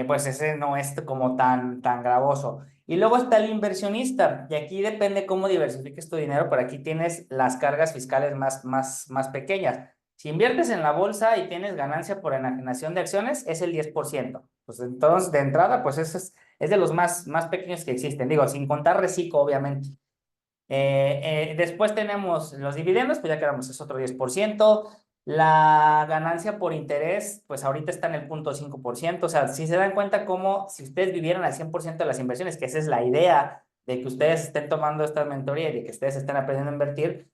pues ese no es como tan gravoso. Y luego está el inversionista, y aquí depende cómo diversifiques tu dinero, pero aquí tienes las cargas fiscales más pequeñas. Si inviertes en la bolsa y tienes ganancia por enajenación de acciones, es el 10%. Pues entonces, de entrada, pues eso es de los más pequeños que existen. Digo, sin contar reciclo, obviamente. Después tenemos los dividendos, pues ya quedamos, es otro 10%. La ganancia por interés, pues ahorita está en el 0,5%. O sea, si se dan cuenta como si ustedes vivieran al 100% de las inversiones, que esa es la idea de que ustedes estén tomando esta mentoría y de que ustedes estén aprendiendo a invertir,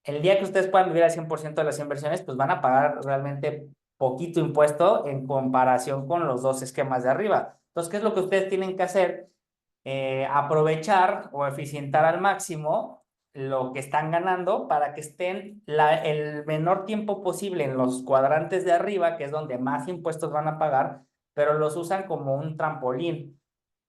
el día que ustedes puedan vivir al 100% de las inversiones, pues van a pagar realmente poquito impuesto en comparación con los dos esquemas de arriba. Entonces, ¿qué es lo que ustedes tienen que hacer? Aprovechar o eficientar al máximo lo que están ganando para que estén el menor tiempo posible en los cuadrantes de arriba, que es donde más impuestos van a pagar, pero los usan como un trampolín.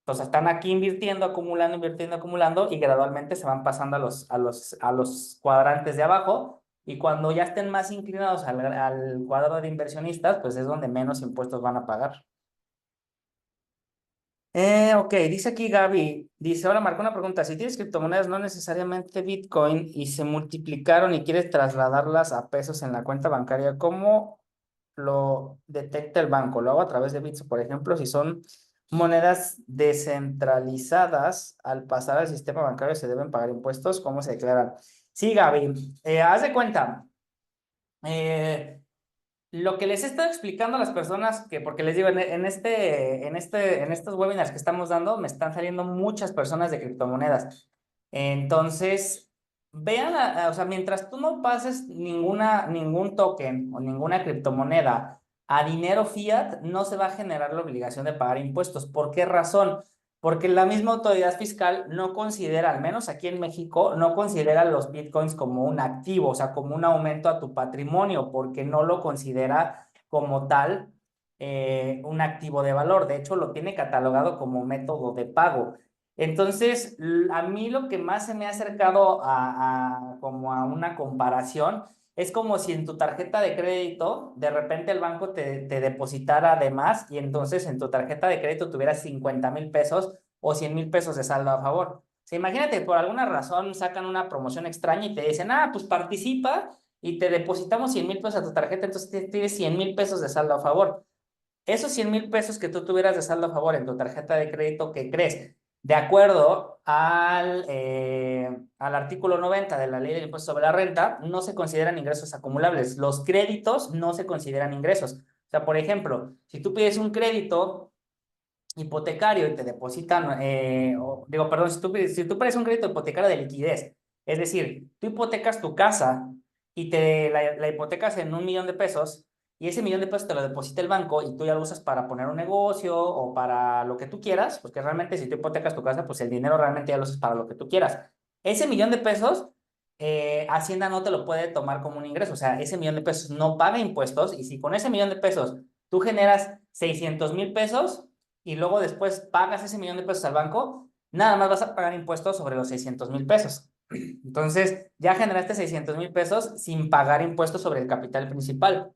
Entonces están aquí invirtiendo, acumulando y gradualmente se van pasando a los cuadrantes de abajo y cuando ya estén más inclinados al cuadro de inversionistas, pues es donde menos impuestos van a pagar. Ok, dice aquí Gaby, dice, ahora marca una pregunta, si tienes criptomonedas, no necesariamente Bitcoin, y se multiplicaron y quieres trasladarlas a pesos en la cuenta bancaria, ¿cómo lo detecta el banco? Lo hago a través de Bitso, por ejemplo, si son monedas descentralizadas, al pasar al sistema bancario se deben pagar impuestos, ¿cómo se declaran? Sí, Gaby, haz de cuenta, eh, lo que les he estado explicando a las personas, que porque les digo, en estos webinars que estamos dando, me están saliendo muchas personas de criptomonedas. Entonces, vean, o sea, mientras tú no pases ningún token o ninguna criptomoneda a dinero fiat, no se va a generar la obligación de pagar impuestos. ¿Por qué razón? Porque la misma autoridad fiscal no considera, al menos aquí en México, no considera los bitcoins como un activo, o sea, como un aumento a tu patrimonio, porque no lo considera como tal un activo de valor. De hecho, lo tiene catalogado como método de pago. Entonces, a mí lo que más se me ha acercado como a una comparación es como si en tu tarjeta de crédito, de repente el banco te depositara de más y entonces en tu tarjeta de crédito tuvieras 50,000 pesos o 100,000 pesos de saldo a favor. O sea, imagínate, por alguna razón sacan una promoción extraña y te dicen, pues participa y te depositamos 100,000 pesos a tu tarjeta, entonces tienes 100,000 pesos de saldo a favor. Esos 100,000 pesos que tú tuvieras de saldo a favor en tu tarjeta de crédito, ¿qué crees? De acuerdo al artículo 90 de la Ley del Impuesto sobre la Renta, no se consideran ingresos acumulables. Los créditos no se consideran ingresos. O sea, por ejemplo, si tú pides un crédito hipotecario y te depositan, digo, perdón, si tú pides un crédito hipotecario de liquidez, es decir, tú hipotecas tu casa y la hipotecas en 1,000,000 de pesos, y ese millón de pesos te lo deposita el banco y tú ya lo usas para poner un negocio o para lo que tú quieras, porque realmente si tú hipotecas tu casa, pues el dinero realmente ya lo usas para lo que tú quieras. Ese millón de pesos, Hacienda no te lo puede tomar como un ingreso, o sea, ese millón de pesos no paga impuestos y si con ese millón de pesos tú generas 600,000 pesos y luego después pagas ese millón de pesos al banco, nada más vas a pagar impuestos sobre los 600,000 pesos. Entonces, ya generaste 600,000 pesos sin pagar impuestos sobre el capital principal.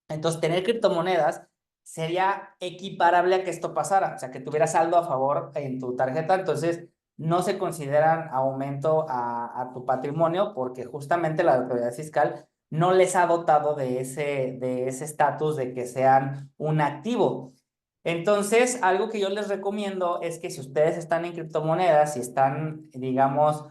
Entonces, tener criptomonedas sería equiparable a que esto pasara, o sea, que tuvieras saldo a favor en tu tarjeta, entonces no se consideran aumento a tu patrimonio porque justamente la autoridad fiscal no les ha dotado de ese estatus de que sean un activo. Entonces, algo que yo les recomiendo es que si ustedes están en criptomonedas, si están, digamos,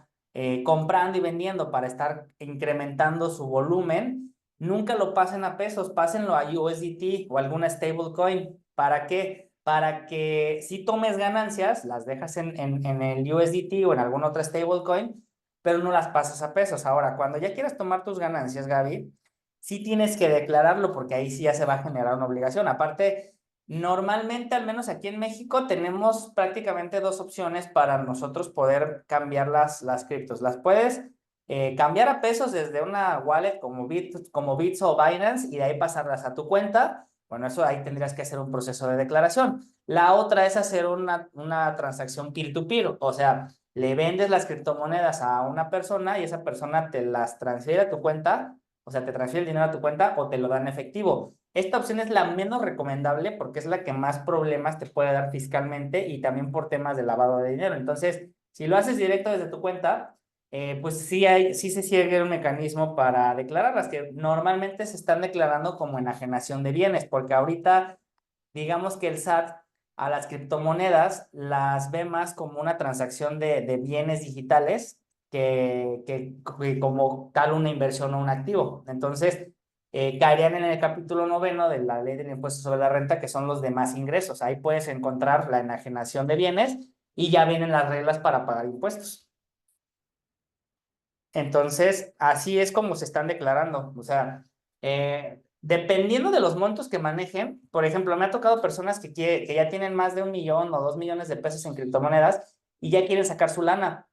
comprando y vendiendo para estar incrementando su volumen, nunca lo pasen a pesos, pásenlo a USDT o alguna stablecoin. ¿Para qué? Para que si tomes ganancias, las dejas en el USDT o en alguna otra stablecoin, pero no las pasas a pesos. Ahora, cuando ya quieras tomar tus ganancias, Gaby, sí tienes que declararlo porque ahí sí ya se va a generar una obligación. Aparte, normalmente, al menos aquí en México, tenemos prácticamente dos opciones para nosotros poder cambiar las criptos. Las puedes cambiar a pesos desde una wallet como Bits o Binance y de ahí pasarlas a tu cuenta. Bueno, eso ahí tendrías que hacer un proceso de declaración. La otra es hacer una transacción peer-to-peer, o sea, le vendes las criptomonedas a una persona y esa persona te las transfiere a tu cuenta, o sea, te transfiere el dinero a tu cuenta o te lo da en efectivo. Esta opción es la menos recomendable porque es la que más problemas te puede dar fiscalmente y también por temas de lavado de dinero. Entonces, si lo haces directo desde tu cuenta, pues sí se sigue un mecanismo para declararlas, que normalmente se están declarando como enajenación de bienes, porque ahorita, digamos que el SAT a las criptomonedas las ve más como una transacción de bienes digitales que como tal una inversión o un activo. Entonces, caerían en el capítulo 9 de la ley del impuesto sobre la renta, que son los demás ingresos. Ahí puedes encontrar la enajenación de bienes y ya vienen las reglas para pagar impuestos. Entonces, así es como se están declarando. O sea, dependiendo de los montos que manejen, por ejemplo, me ha tocado personas que ya tienen más de 1 millón o 2 millones de pesos en criptomonedas y ya quieren sacar su lana.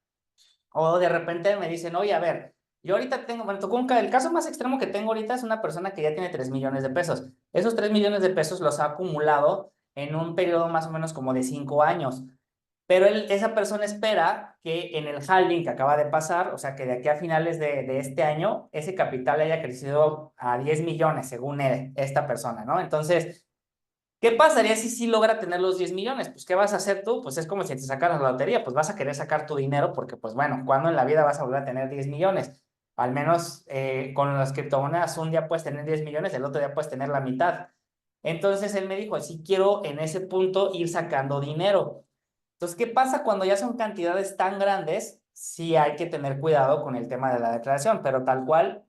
O de repente me dicen, oye, a ver, yo ahorita tengo, bueno, tocó el caso más extremo que tengo ahorita es una persona que ya tiene 3 millones de pesos. Esos 3 millones de pesos los ha acumulado en un periodo más o menos como de 5 años. Pero esa persona espera que en el halving que acaba de pasar, o sea, que de aquí a finales de este año, ese capital haya crecido a 10 millones, según él, esta persona, ¿no? Entonces, ¿qué pasaría si sí logra tener los 10 millones? Pues, ¿qué vas a hacer tú? Pues es como si te sacaras la lotería, pues vas a querer sacar tu dinero porque, pues bueno, ¿cuándo en la vida vas a volver a tener 10 millones? Al menos con las criptomonedas, un día puedes tener 10 millones, el otro día puedes tener la mitad. Entonces él me dijo, sí quiero en ese punto ir sacando dinero. Entonces, ¿qué pasa cuando ya son cantidades tan grandes? Sí hay que tener cuidado con el tema de la declaración, pero tal cual,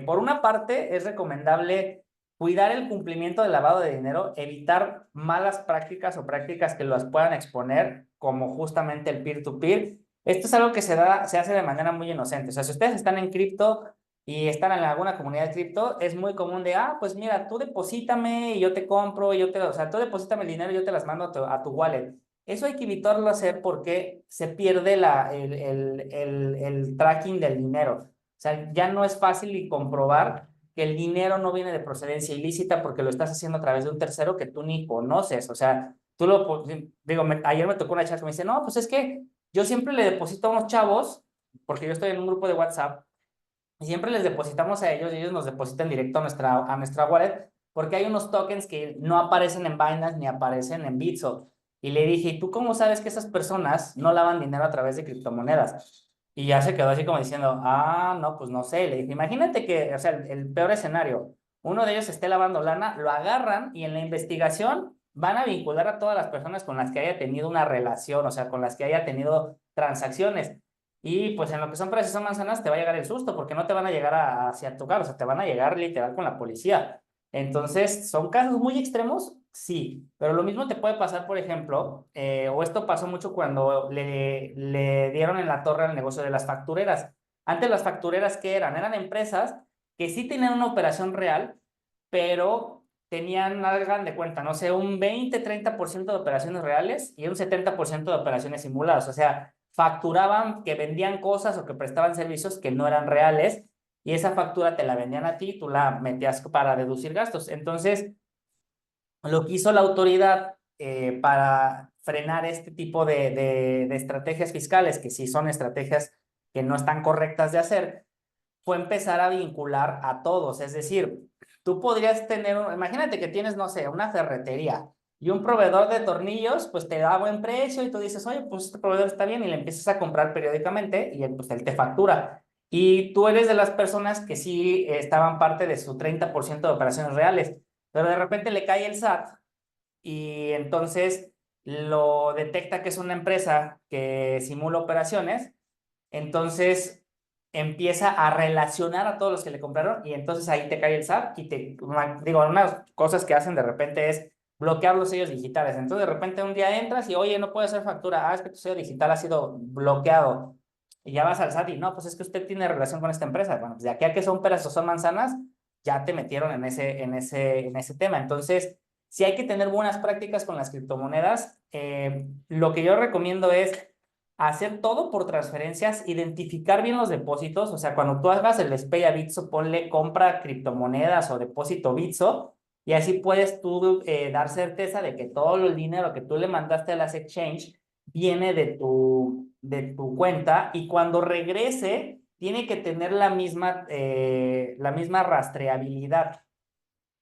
por una parte es recomendable cuidar el cumplimiento del lavado de dinero, evitar malas prácticas o prácticas que las puedan exponer, como justamente el peer-to-peer. Esto es algo que se hace de manera muy inocente. O sea, si ustedes están en cripto y están en alguna comunidad de cripto, es muy común de, pues mira, tú deposítame y yo te compro, y o sea, tú deposítame el dinero y yo te las mando a tu wallet. Eso hay que evitarlo hacer porque se pierde el tracking del dinero. O sea, ya no es fácil y comprobar que el dinero no viene de procedencia ilícita porque lo estás haciendo a través de un tercero que tú ni conoces. O sea, digo, ayer me tocó una chica que me dice, no, pues es que yo siempre le deposito a unos chavos, porque yo estoy en un grupo de WhatsApp, y siempre les depositamos a ellos y ellos nos depositan directo a nuestra wallet porque hay unos tokens que no aparecen en Binance ni aparecen en Bitso. Y le dije, ¿y tú cómo sabes que esas personas no lavan dinero a través de criptomonedas? Y ya se quedó así como diciendo, no, pues no sé. Le dije, imagínate que, o sea, el peor escenario, uno de ellos esté lavando lana, lo agarran y en la investigación van a vincular a todas las personas con las que haya tenido una relación, o sea, con las que haya tenido transacciones. Y pues en lo que son precios o manzanas te va a llegar el susto porque no te van a llegar hacia tu carro, o sea, te van a llegar literal con la policía. Entonces, ¿son casos muy extremos? Sí, pero lo mismo te puede pasar, por ejemplo, o esto pasó mucho cuando le dieron en la torre al negocio de las factureras. Antes las factureras, ¿qué eran? Eran empresas que sí tenían una operación real, pero tenían, hagan de cuenta, no sé, un 20-30% de operaciones reales y un 70% de operaciones simuladas. O sea, facturaban que vendían cosas o que prestaban servicios que no eran reales y esa factura te la vendían a ti, tú la metías para deducir gastos. Entonces, lo que hizo la autoridad para frenar este tipo de estrategias fiscales, que sí son estrategias que no están correctas de hacer, fue empezar a vincular a todos. Es decir, tú podrías tener, imagínate que tienes, no sé, una ferretería y un proveedor de tornillos, pues te da buen precio y tú dices, oye, pues este proveedor está bien y le empiezas a comprar periódicamente y pues él te factura. Y tú eres de las personas que sí estaban parte de su 30% de operaciones reales, pero de repente le cae el SAT y entonces lo detecta que es una empresa que simula operaciones, entonces empieza a relacionar a todos los que le compraron y entonces ahí te cae el SAT y digo, unas cosas que hacen de repente es bloquear los sellos digitales. Entonces de repente un día entras y, oye, no puede hacer factura, es que tu sello digital ha sido bloqueado. Y ya vas al SAT y no, pues es que usted tiene relación con esta empresa. Bueno, pues de aquí a que son peras o son manzanas, ya te metieron en ese tema. Entonces, si hay que tener buenas prácticas con las criptomonedas, lo que yo recomiendo es hacer todo por transferencias, identificar bien los depósitos, o sea, cuando tú hagas el SPAY a Bitso, ponle compra criptomonedas o depósito Bitso, y así puedes tú dar certeza de que todo el dinero que tú le mandaste a las exchange viene de tu cuenta, y cuando regrese, tiene que tener la misma rastreabilidad.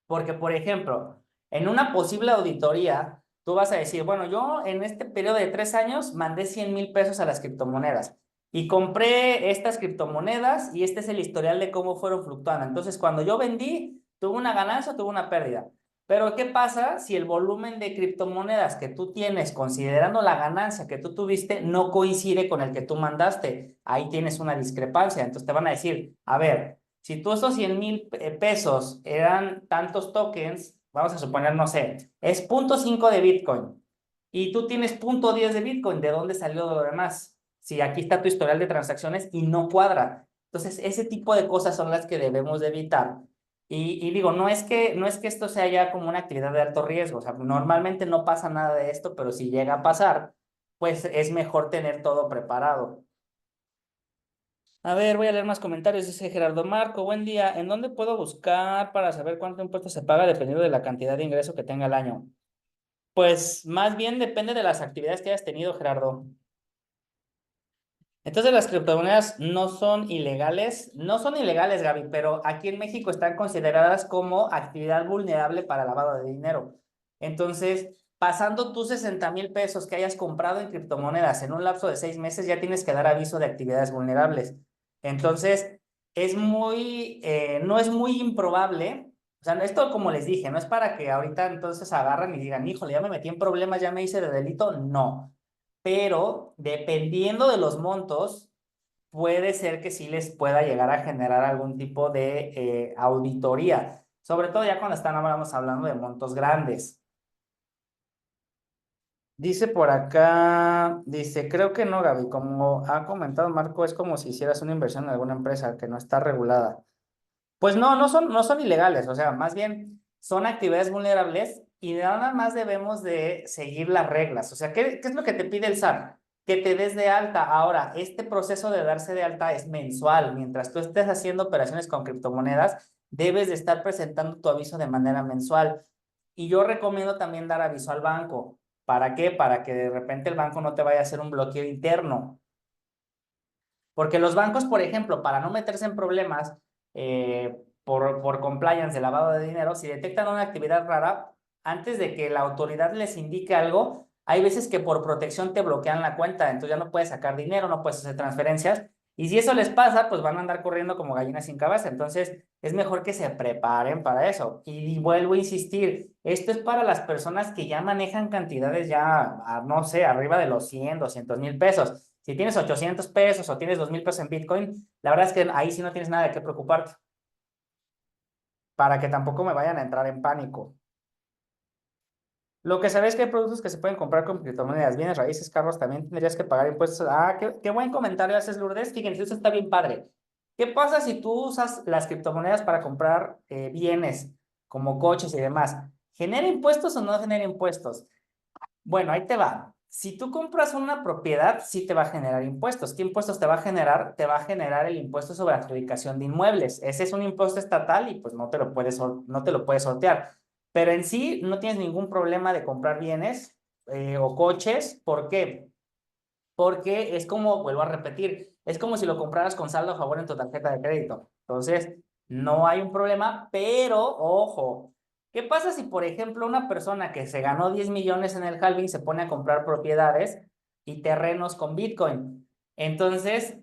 Porque, por ejemplo, en una posible auditoría, tú vas a decir, bueno, yo en este periodo de 3 años mandé 100,000 pesos a las criptomonedas y compré estas criptomonedas y este es el historial de cómo fueron fluctuando. Entonces, cuando yo vendí, tuve una ganancia o tuve una pérdida. Pero, ¿qué pasa si el volumen de criptomonedas que tú tienes, considerando la ganancia que tú tuviste, no coincide con el que tú mandaste? Ahí tienes una discrepancia. Entonces, te van a decir, a ver, si tú esos 100,000 pesos eran tantos tokens, vamos a suponer, no sé, es 0,5 de Bitcoin y tú tienes 0,10 de Bitcoin, ¿de dónde salió lo demás? Si aquí está tu historial de transacciones y no cuadra. Entonces, ese tipo de cosas son las que debemos de evitar. Y digo, no es que esto sea ya como una actividad de alto riesgo, o sea, normalmente no pasa nada de esto, pero si llega a pasar, pues es mejor tener todo preparado. A ver, voy a leer más comentarios. Dice Gerardo Marco, buen día. ¿En dónde puedo buscar para saber cuánto impuesto se paga dependiendo de la cantidad de ingreso que tenga el año? Pues más bien depende de las actividades que hayas tenido, Gerardo. Entonces las criptomonedas no son ilegales, Gaby, pero aquí en México están consideradas como actividad vulnerable para lavado de dinero. Entonces, pasando tus 60,000 pesos que hayas comprado en criptomonedas en un lapso de 6 meses, ya tienes que dar aviso de actividades vulnerables. Entonces, no es muy improbable. O sea, esto, como les dije, no es para que ahorita entonces agarren y digan, híjole, ya me metí en problemas, ya me hice de delito. No, pero dependiendo de los montos, puede ser que sí les pueda llegar a generar algún tipo de auditoría, sobre todo ya cuando estamos hablando de montos grandes. Dice por acá, dice, creo que no, Gaby, como ha comentado Marco, es como si hicieras una inversión en alguna empresa que no está regulada. Pues no, no son ilegales, o sea, más bien son actividades vulnerables y nada más debemos de seguir las reglas. O sea, ¿qué es lo que te pide el SAT? Que te des de alta. Ahora, este proceso de darse de alta es mensual. Mientras tú estés haciendo operaciones con criptomonedas, debes de estar presentando tu aviso de manera mensual. Y yo recomiendo también dar aviso al banco. ¿Para qué? Para que de repente el banco no te vaya a hacer un bloqueo interno. Porque los bancos, por ejemplo, para no meterse en problemas por compliance de lavado de dinero, si detectan una actividad rara, antes de que la autoridad les indique algo, hay veces que por protección te bloquean la cuenta, entonces ya no puedes sacar dinero, no puedes hacer transferencias. Y si eso les pasa, pues van a andar corriendo como gallinas sin cabeza. Entonces, es mejor que se preparen para eso. Y vuelvo a insistir, esto es para las personas que ya manejan cantidades ya, no sé, arriba de los 100, 200,000 pesos. Si tienes 800 pesos o tienes 2,000 pesos en Bitcoin, la verdad es que ahí sí no tienes nada de qué preocuparte, para que tampoco me vayan a entrar en pánico. Lo que sabes es que hay productos que se pueden comprar con criptomonedas, bienes raíces, carros, también tendrías que pagar impuestos. Ah, qué buen comentario haces, Lourdes. Fíjense, eso está bien padre. ¿Qué pasa si tú usas las criptomonedas para comprar bienes? como coches y demás, ¿genera impuestos o no genera impuestos? Bueno, ahí te va. Si tú compras una propiedad, sí te va a generar impuestos. ¿Qué impuestos te va a generar? Te va a generar el impuesto sobre adjudicación de inmuebles. Ese es un impuesto estatal y pues no te lo puedes sortear. Pero en sí no tienes ningún problema de comprar bienes o coches. ¿Por qué? Porque es como, vuelvo a repetir, es como si lo compraras con saldo a favor en tu tarjeta de crédito. Entonces, no hay un problema, pero ojo, ¿qué pasa si, por ejemplo, una persona que se ganó 10 millones en el halving se pone a comprar propiedades y terrenos con Bitcoin? Entonces,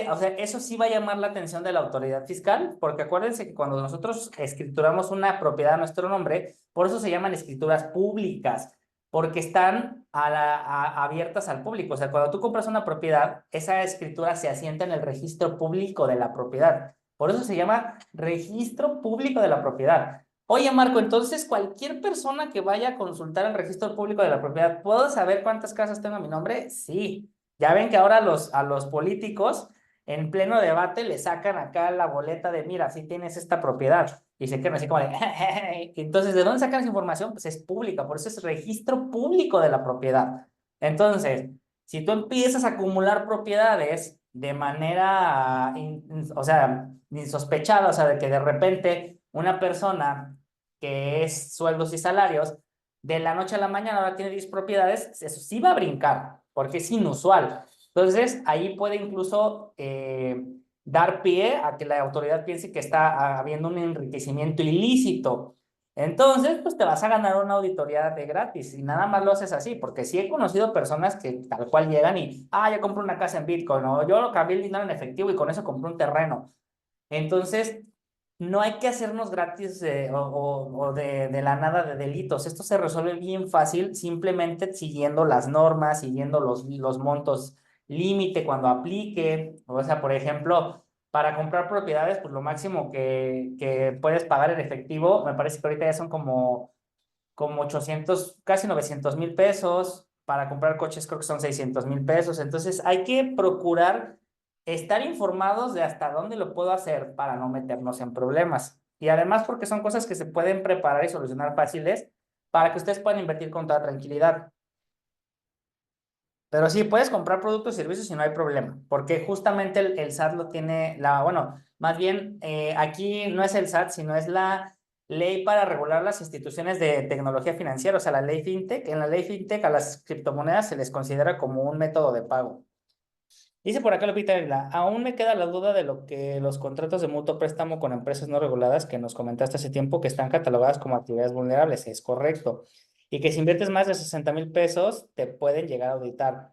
o sea, eso sí va a llamar la atención de la autoridad fiscal, porque acuérdense que cuando nosotros escrituramos una propiedad a nuestro nombre, por eso se llaman escrituras públicas porque están abiertas al público. O sea, cuando tú compras una propiedad, esa escritura se asienta en el registro público de la propiedad. Por eso se llama registro público de la propiedad. Oye, Marco, entonces cualquier persona que vaya a consultar el registro público de la propiedad, ¿puedo saber cuántas casas tengo a mi nombre? Sí. Ya ven que ahora a los políticos en pleno debate le sacan acá la boleta de, mira, si tienes esta propiedad. Y se quedan así como de, entonces, ¿de dónde sacan esa información? Pues es pública, por eso es registro público de la propiedad. Entonces, si tú empiezas a acumular propiedades de manera, o sea, insospechada, o sea, de que de repente una persona que es sueldos y salarios, de la noche a la mañana ahora tiene 10 propiedades, eso sí va a brincar, porque es inusual. Entonces, ahí puede incluso dar pie a que la autoridad piense que está habiendo un enriquecimiento ilícito. Entonces, pues te vas a ganar una auditoría de gratis y nada más lo haces así, porque sí he conocido personas que tal cual llegan y, yo compro una casa en Bitcoin o yo lo cambié el dinero en efectivo y con eso compré un terreno. Entonces, no hay que hacernos gratis o de la nada de delitos. Esto se resuelve bien fácil simplemente siguiendo las normas, siguiendo los montos límite cuando aplique. O sea, por ejemplo, para comprar propiedades, pues lo máximo que puedes pagar en efectivo, me parece que ahorita ya son como 800 casi 900,000 pesos. Para comprar coches creo que son 600,000 pesos. Entonces hay que procurar estar informados de hasta dónde lo puedo hacer para no meternos en problemas. Y además porque son cosas que se pueden preparar y solucionar fáciles para que ustedes puedan invertir con toda tranquilidad. Pero sí, puedes comprar productos y servicios y no hay problema, porque justamente el SAT lo tiene, bueno, más bien aquí no es el SAT, sino es la ley para regular las instituciones de tecnología financiera, o sea, la ley FinTech. En la ley FinTech a las criptomonedas se les considera como un método de pago. Dice por acá Lupita Ávila, aún me queda la duda de lo que los contratos de mutuo préstamo con empresas no reguladas que nos comentaste hace tiempo que están catalogadas como actividades vulnerables. Es correcto. Y que si inviertes más de 60,000 pesos, te pueden llegar a auditar.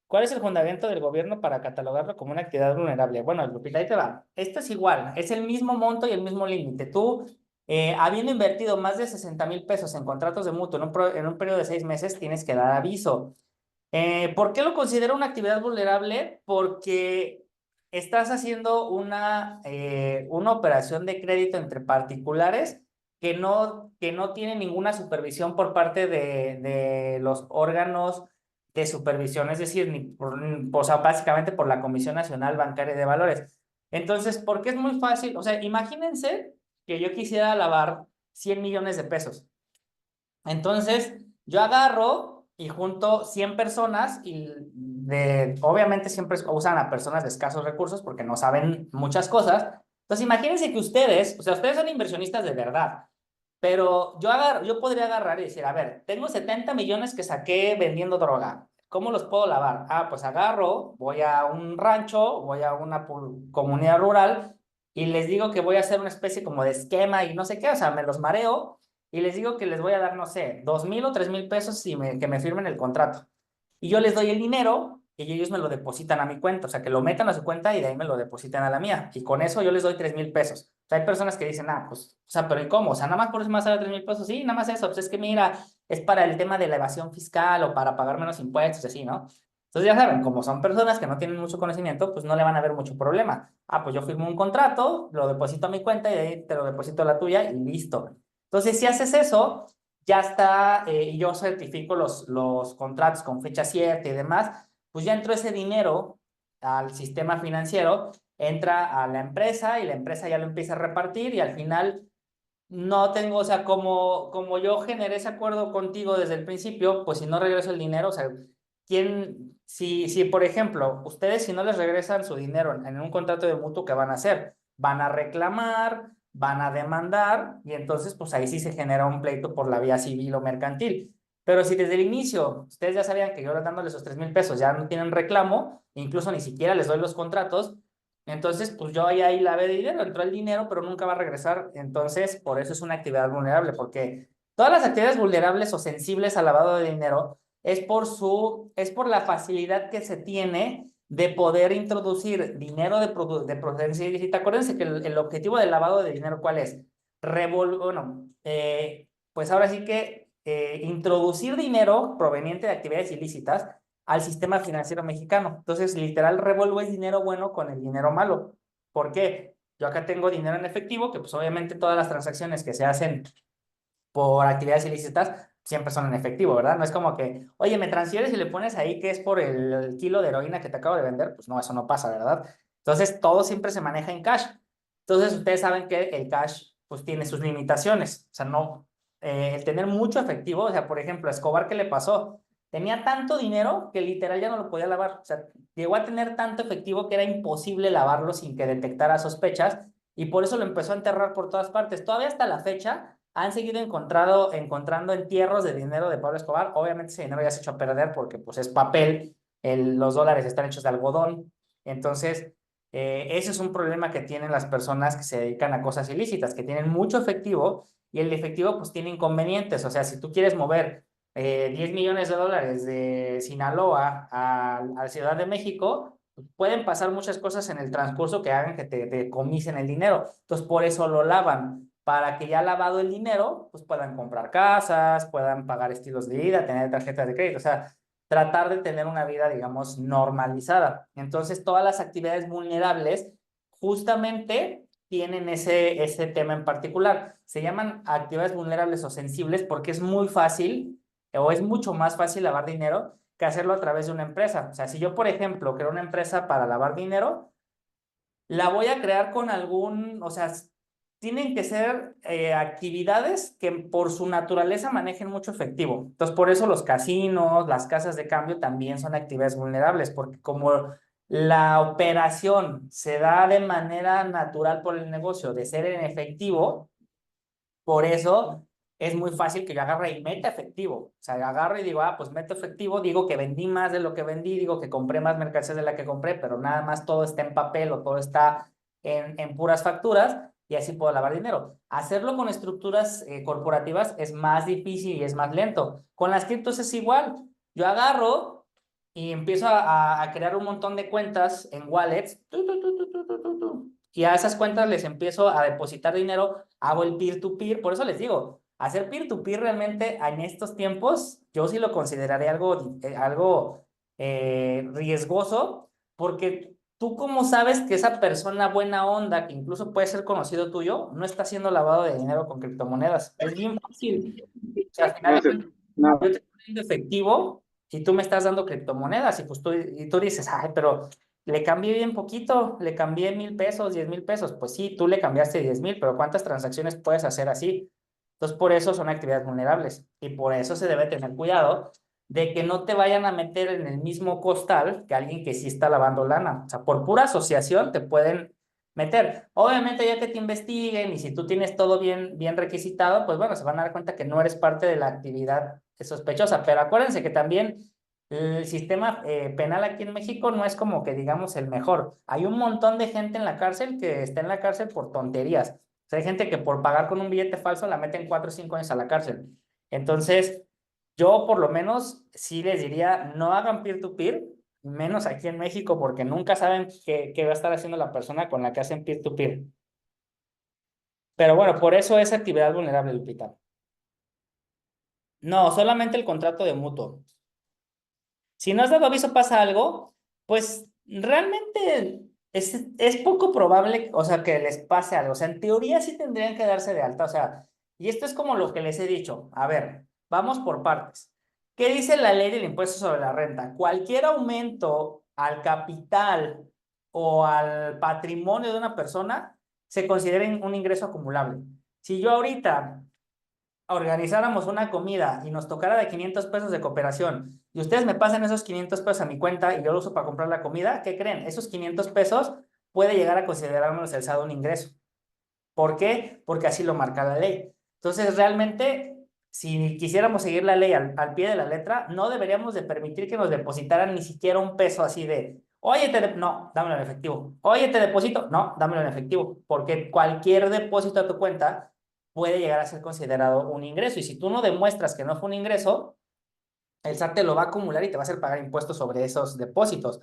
¿Cuál es el fundamento del gobierno para catalogarlo como una actividad vulnerable? Bueno, Lupita, ahí te va. Esto es igual, es el mismo monto y el mismo límite. Tú, habiendo invertido más de 60,000 pesos en contratos de mutuo en un periodo de 6 meses, tienes que dar aviso. ¿Por qué lo considero una actividad vulnerable? Porque estás haciendo una operación de crédito entre particulares que no tiene ninguna supervisión por parte de los órganos de supervisión, es decir, o sea, básicamente por la Comisión Nacional Bancaria de Valores. Entonces, ¿por qué es muy fácil? O sea, imagínense que yo quisiera lavar 100 millones de pesos. Entonces, yo agarro y junto 100 personas y obviamente siempre usan a personas de escasos recursos porque no saben muchas cosas. Entonces, imagínense que ustedes, o sea, ustedes son inversionistas de verdad, pero yo podría agarrar y decir, a ver, tengo 70 millones que saqué vendiendo droga. ¿Cómo los puedo lavar? Pues agarro, voy a un rancho, voy a una comunidad rural y les digo que voy a hacer una especie como de esquema y no sé qué, o sea, me los mareo y les digo que les voy a dar, no sé, 2,000 o 3,000 pesos que me firmen el contrato. Y yo les doy el dinero y ellos me lo depositan a mi cuenta, o sea, que lo metan a su cuenta y de ahí me lo depositan a la mía. Y con eso yo les doy 3,000 pesos. O sea, hay personas que dicen, pues, o sea, pero ¿y cómo? O sea, nada más por eso me vas a dar 3,000 pesos. Sí, nada más eso. Pues es que mira, es para el tema de la evasión fiscal o para pagar menos impuestos, así, ¿no? Entonces ya saben, como son personas que no tienen mucho conocimiento, pues no le van a haber mucho problema. Pues yo firmo un contrato, lo deposito a mi cuenta y de ahí te lo deposito a la tuya y listo. Entonces, si haces eso, ya está, y yo certifico los contratos con fecha cierta y demás, pues ya entró ese dinero al sistema financiero, entra a la empresa y la empresa ya lo empieza a repartir y al final No tengo, o sea, como yo generé ese acuerdo contigo desde el principio, pues si no regreso el dinero, o sea, si por ejemplo, ustedes si no les regresan su dinero en un contrato de mutuo, ¿qué van a hacer? Van a reclamar, van a demandar, y entonces, pues ahí sí se genera un pleito por la vía civil o mercantil. Pero si desde el inicio ustedes ya sabían que yo dándoles esos 3,000 pesos ya no tienen reclamo, incluso ni siquiera les doy los contratos, entonces, pues yo ahí lavé de dinero, entró el dinero, pero nunca va a regresar. Entonces, por eso es una actividad vulnerable, porque todas las actividades vulnerables o sensibles al lavado de dinero es por la facilidad que se tiene de poder introducir dinero de procedencia ilícita. Acuérdense que el objetivo del lavado de dinero, ¿cuál es? Bueno, pues ahora sí que introducir dinero proveniente de actividades ilícitas al sistema financiero mexicano. Entonces, literal, revuelvo el dinero bueno con el dinero malo. ¿Por qué? Yo acá tengo dinero en efectivo, que pues obviamente todas las transacciones que se hacen por actividades ilícitas siempre son en efectivo, ¿verdad? No es como que, oye, me transfieres y le pones ahí que es por el kilo de heroína que te acabo de vender. Pues no, eso no pasa, ¿verdad? Entonces, todo siempre se maneja en cash. Entonces, ustedes saben que el cash, pues tiene sus limitaciones. O sea, no, el tener mucho efectivo, o sea, por ejemplo, a Escobar, ¿qué le pasó? Tenía tanto dinero que literal ya no lo podía lavar. O sea, llegó a tener tanto efectivo que era imposible lavarlo sin que detectara sospechas y por eso lo empezó a enterrar por todas partes. Todavía hasta la fecha han seguido encontrando entierros de dinero de Pablo Escobar. Obviamente ese dinero ya se echó a perder porque pues es papel, los dólares están hechos de algodón. Entonces, ese es un problema que tienen las personas que se dedican a cosas ilícitas, que tienen mucho efectivo y el efectivo pues tiene inconvenientes. O sea, si tú quieres mover 10 millones de dólares de Sinaloa a Ciudad de México, pueden pasar muchas cosas en el transcurso que hagan que te decomisen el dinero. Entonces, por eso lo lavan, para que ya lavado el dinero, pues puedan comprar casas, puedan pagar estilos de vida, tener tarjetas de crédito, o sea, tratar de tener una vida, digamos, normalizada. Entonces, todas las actividades vulnerables justamente tienen ese tema en particular. Se llaman actividades vulnerables o sensibles porque es muy fácil o es mucho más fácil lavar dinero que hacerlo a través de una empresa. O sea, si yo, por ejemplo, creo una empresa para lavar dinero, la voy a crear con o sea, tienen que ser actividades que por su naturaleza manejen mucho efectivo. Entonces, por eso los casinos, las casas de cambio también son actividades vulnerables, porque como la operación se da de manera natural por el negocio de ser en efectivo, por eso es muy fácil que yo agarre y meta efectivo. O sea, agarro y digo, pues meto efectivo, digo que vendí más de lo que vendí, digo que compré más mercancías de la que compré, pero nada más todo está en papel o todo está en puras facturas y así puedo lavar dinero. Hacerlo con estructuras corporativas es más difícil y es más lento. Con las criptos es igual. Yo agarro y empiezo a crear un montón de cuentas en wallets. Y a esas cuentas les empiezo a depositar dinero, hago el peer-to-peer, por eso les digo, hacer peer-to-peer realmente en estos tiempos, yo sí lo consideraré algo riesgoso, porque tú cómo sabes que esa persona buena onda, que incluso puede ser conocido tuyo, no está haciendo lavado de dinero con criptomonedas. Es bien fácil. O sea, al final No de sé, cuentas, no, yo te estoy dando efectivo y tú me estás dando criptomonedas y pues tú dices, ay, pero le cambié bien poquito, le cambié 1,000 pesos, 10,000 pesos. Pues sí, tú le cambiaste 10,000, pero ¿cuántas transacciones puedes hacer así? Entonces, por eso son actividades vulnerables y por eso se debe tener cuidado de que no te vayan a meter en el mismo costal que alguien que sí está lavando lana. O sea, por pura asociación te pueden meter. Obviamente, ya que te investiguen y si tú tienes todo bien requisitado, pues bueno, se van a dar cuenta que no eres parte de la actividad sospechosa. Pero acuérdense que también el sistema penal aquí en México no es como que digamos el mejor. Hay un montón de gente en la cárcel que está en la cárcel por tonterías. O sea, hay gente que por pagar con un billete falso la meten 4 o 5 años a la cárcel. Entonces, yo por lo menos sí les diría, no hagan peer-to-peer, menos aquí en México, porque nunca saben qué va a estar haciendo la persona con la que hacen peer-to-peer. Pero bueno, por eso es actividad vulnerable, Lupita. No, solamente el contrato de mutuo. Si no has dado aviso, pasa algo, pues realmente es poco probable, o sea, que les pase algo. O sea, en teoría sí tendrían que darse de alta. O sea, y esto es como lo que les he dicho. A ver, vamos por partes. ¿Qué dice la ley del impuesto sobre la renta? Cualquier aumento al capital o al patrimonio de una persona se considera un ingreso acumulable. Si yo ahorita organizáramos una comida y nos tocara de 500 pesos de cooperación y ustedes me pasan esos 500 pesos a mi cuenta y yo lo uso para comprar la comida, ¿qué creen? Esos 500 pesos puede llegar a considerármelos el SAT un ingreso. ¿Por qué? Porque así lo marca la ley. Entonces, realmente, si quisiéramos seguir la ley al pie de la letra, no deberíamos de permitir que nos depositaran ni siquiera un peso así de, oye, no, dámelo en efectivo. Oye, te deposito, no, dámelo en efectivo. Porque cualquier depósito a tu cuenta puede llegar a ser considerado un ingreso. Y si tú no demuestras que no fue un ingreso, el SAT te lo va a acumular y te va a hacer pagar impuestos sobre esos depósitos.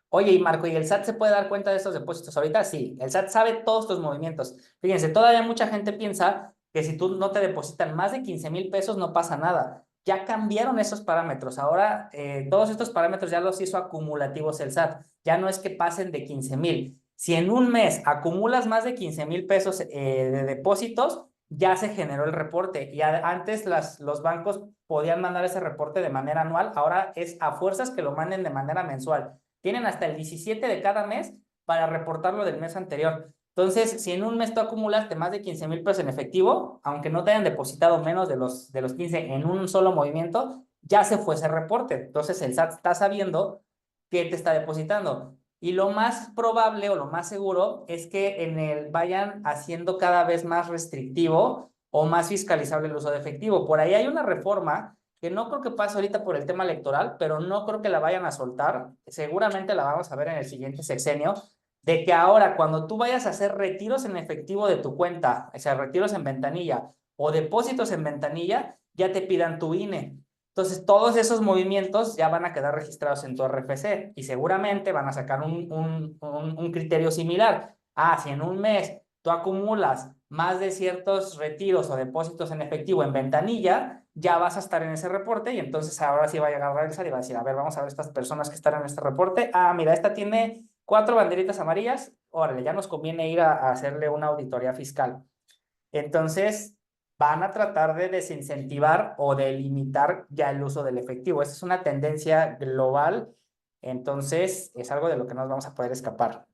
Oye, y Marco, ¿y el SAT se puede dar cuenta de estos depósitos ahorita? Sí, el SAT sabe todos tus movimientos. Fíjense, todavía mucha gente piensa que si tú no te depositan más de 15,000 pesos no pasa nada. Ya cambiaron esos parámetros. Ahora todos estos parámetros ya los hizo acumulativos el SAT. Ya no es que pasen de 15,000. Si en un mes acumulas más de 15,000 pesos de depósitos, ya se generó el reporte. Y antes los bancos podían mandar ese reporte de manera anual, ahora es a fuerzas que lo manden de manera mensual. Tienen hasta el 17 de cada mes para reportarlo del mes anterior. Entonces, si en un mes tú acumulaste más de 15,000 pesos en efectivo, aunque no te hayan depositado menos de los 15 en un solo movimiento, ya se fue ese reporte. Entonces, el SAT está sabiendo que te está depositando. Y lo más probable o lo más seguro es que vayan haciendo cada vez más restrictivo o más fiscalizable el uso de efectivo. Por ahí hay una reforma que no creo que pase ahorita por el tema electoral, pero no creo que la vayan a soltar. Seguramente la vamos a ver en el siguiente sexenio, de que ahora cuando tú vayas a hacer retiros en efectivo de tu cuenta, o sea, retiros en ventanilla o depósitos en ventanilla, ya te pidan tu INE. Entonces, todos esos movimientos ya van a quedar registrados en tu RFC y seguramente van a sacar un criterio similar. Ah, si en un mes tú acumulas más de ciertos retiros o depósitos en efectivo en ventanilla, ya vas a estar en ese reporte y entonces ahora sí va a llegar a revisar y va a decir, a ver, vamos a ver estas personas que están en este reporte. Ah, mira, esta tiene 4 banderitas amarillas. Órale, ya nos conviene ir a hacerle una auditoría fiscal. Entonces, van a tratar de desincentivar o de limitar ya el uso del efectivo. Esa es una tendencia global, entonces es algo de lo que no nos vamos a poder escapar.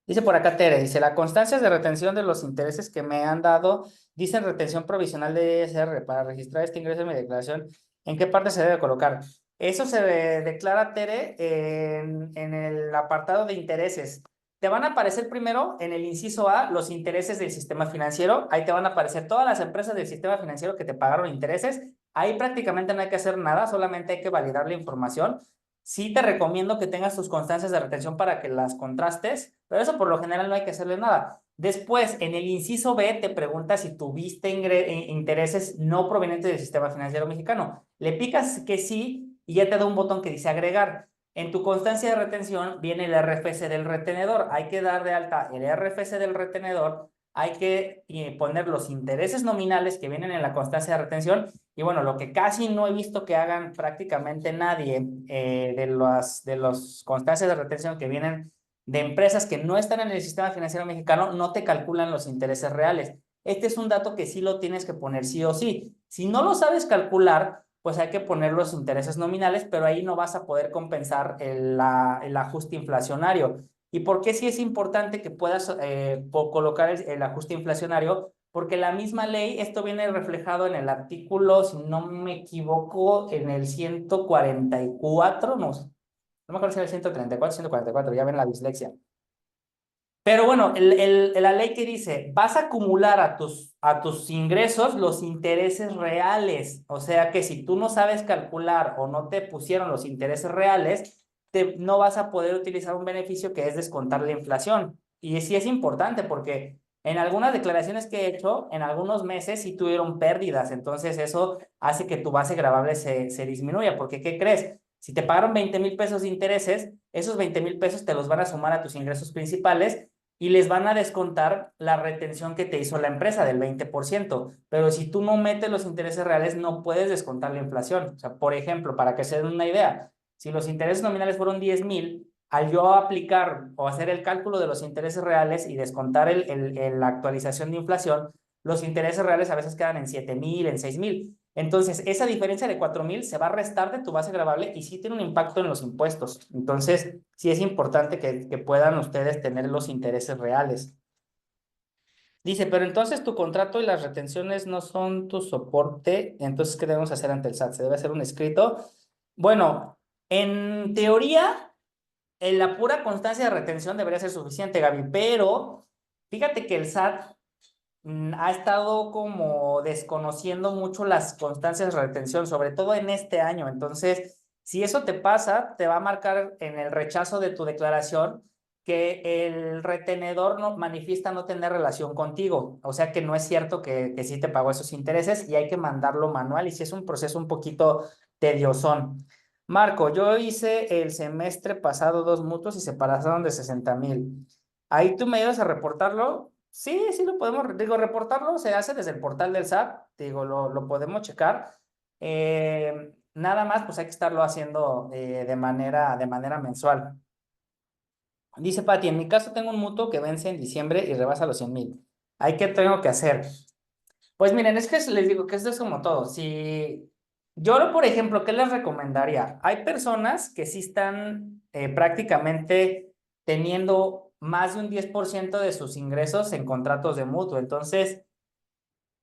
Dice por acá Tere, dice, la constancia de retención de los intereses que me han dado, dicen retención provisional de ISR para registrar este ingreso en mi declaración, ¿en qué parte se debe colocar? Eso se declara, Tere, en el apartado de intereses. Te van a aparecer primero en el inciso A los intereses del sistema financiero. Ahí te van a aparecer todas las empresas del sistema financiero que te pagaron intereses. Ahí prácticamente no hay que hacer nada, solamente hay que validar la información. Sí te recomiendo que tengas tus constancias de retención para que las contrastes, pero eso por lo general no hay que hacerle nada. Después, en el inciso B, te pregunta si tuviste intereses no provenientes del sistema financiero mexicano. Le picas que sí y ya te da un botón que dice agregar. En tu constancia de retención viene el RFC del retenedor. Hay que dar de alta el RFC del retenedor, hay que poner los intereses nominales que vienen en la constancia de retención. Y bueno, lo que casi no he visto que hagan prácticamente nadie de los constancias de retención que vienen de empresas que no están en el sistema financiero mexicano, no te calculan los intereses reales. Este es un dato que sí lo tienes que poner sí o sí. Si no lo sabes calcular, pues hay que poner los intereses nominales, pero ahí no vas a poder compensar el ajuste inflacionario. ¿Y por qué sí es importante que puedas colocar el ajuste inflacionario? Porque la misma ley, esto viene reflejado en el artículo, si no me equivoco, en el 144, no me acuerdo si era el 134, 144, ya ven la dislexia. Pero bueno, la ley que dice, vas a acumular a tus ingresos los intereses reales. O sea que si tú no sabes calcular o no te pusieron los intereses reales, no vas a poder utilizar un beneficio que es descontar la inflación. Y sí es importante porque en algunas declaraciones que he hecho, en algunos meses sí tuvieron pérdidas. Entonces eso hace que tu base gravable se disminuya. Porque, ¿qué crees? Si te pagaron 20,000 pesos de intereses, esos 20,000 pesos te los van a sumar a tus ingresos principales y les van a descontar la retención que te hizo la empresa del 20%. Pero si tú no metes los intereses reales, no puedes descontar la inflación. O sea, por ejemplo, para que se den una idea, si los intereses nominales fueron 10,000, al yo aplicar o hacer el cálculo de los intereses reales y descontar la actualización de inflación, los intereses reales a veces quedan en 7,000, en 6,000. Entonces, esa diferencia de 4,000 se va a restar de tu base gravable y sí tiene un impacto en los impuestos. Entonces, sí es importante que puedan ustedes tener los intereses reales. Dice, pero entonces tu contrato y las retenciones no son tu soporte, entonces, ¿qué debemos hacer ante el SAT? ¿Se debe hacer un escrito? Bueno, en teoría, en la pura constancia de retención debería ser suficiente, Gaby, pero fíjate que el SAT ha estado como desconociendo mucho las constancias de retención, sobre todo en este año. Entonces, si eso te pasa, te va a marcar en el rechazo de tu declaración que el retenedor no manifiesta no tener relación contigo. O sea que no es cierto que sí te pagó esos intereses y hay que mandarlo manual y si es un proceso un poquito tediosón. Marco, yo hice el semestre pasado 2 mutuos y se pasaron de 60,000. Ahí tú me ayudas a reportarlo. Sí, sí lo podemos, digo, reportarlo se hace desde el portal del SAT, digo, lo podemos checar. Nada más, pues hay que estarlo haciendo de manera mensual. Dice Pati, en mi caso tengo un mutuo que vence en diciembre y rebasa los 100,000. ¿Hay qué tengo que hacer? Pues miren, es que les digo que esto es como todo. Si yo, por ejemplo, ¿qué les recomendaría? Hay personas que sí están prácticamente teniendo más de un 10% de sus ingresos en contratos de mutuo. Entonces,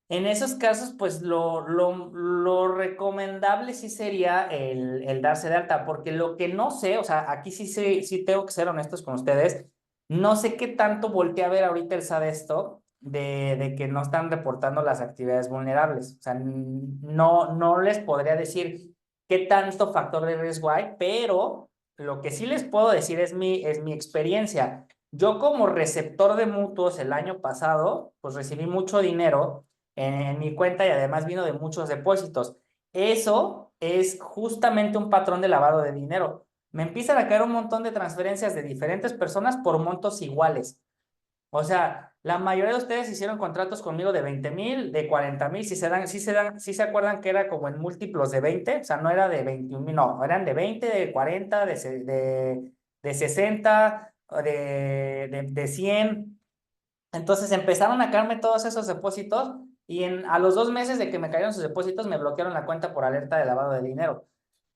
en esos casos, pues lo recomendable sí sería el darse de alta, porque lo que no sé, o sea, aquí sí tengo que ser honestos con ustedes, no sé qué tanto volteé a ver ahorita el SAT esto de que no están reportando las actividades vulnerables. O sea, no les podría decir qué tanto factor de riesgo hay, pero lo que sí les puedo decir es mi experiencia. Yo como receptor de mutuos el año pasado, pues recibí mucho dinero en mi cuenta y además vino de muchos depósitos. Eso es justamente un patrón de lavado de dinero. Me empiezan a caer un montón de transferencias de diferentes personas por montos iguales. O sea, la mayoría de ustedes hicieron contratos conmigo de 20,000, de 40,000, si se acuerdan que era como en múltiplos de 20, o sea, no era de 21,000, no, eran de 20, de 40, de 60, de 100. Entonces empezaron a caerme todos esos depósitos y a los 2 meses de que me cayeron sus depósitos me bloquearon la cuenta por alerta de lavado de dinero.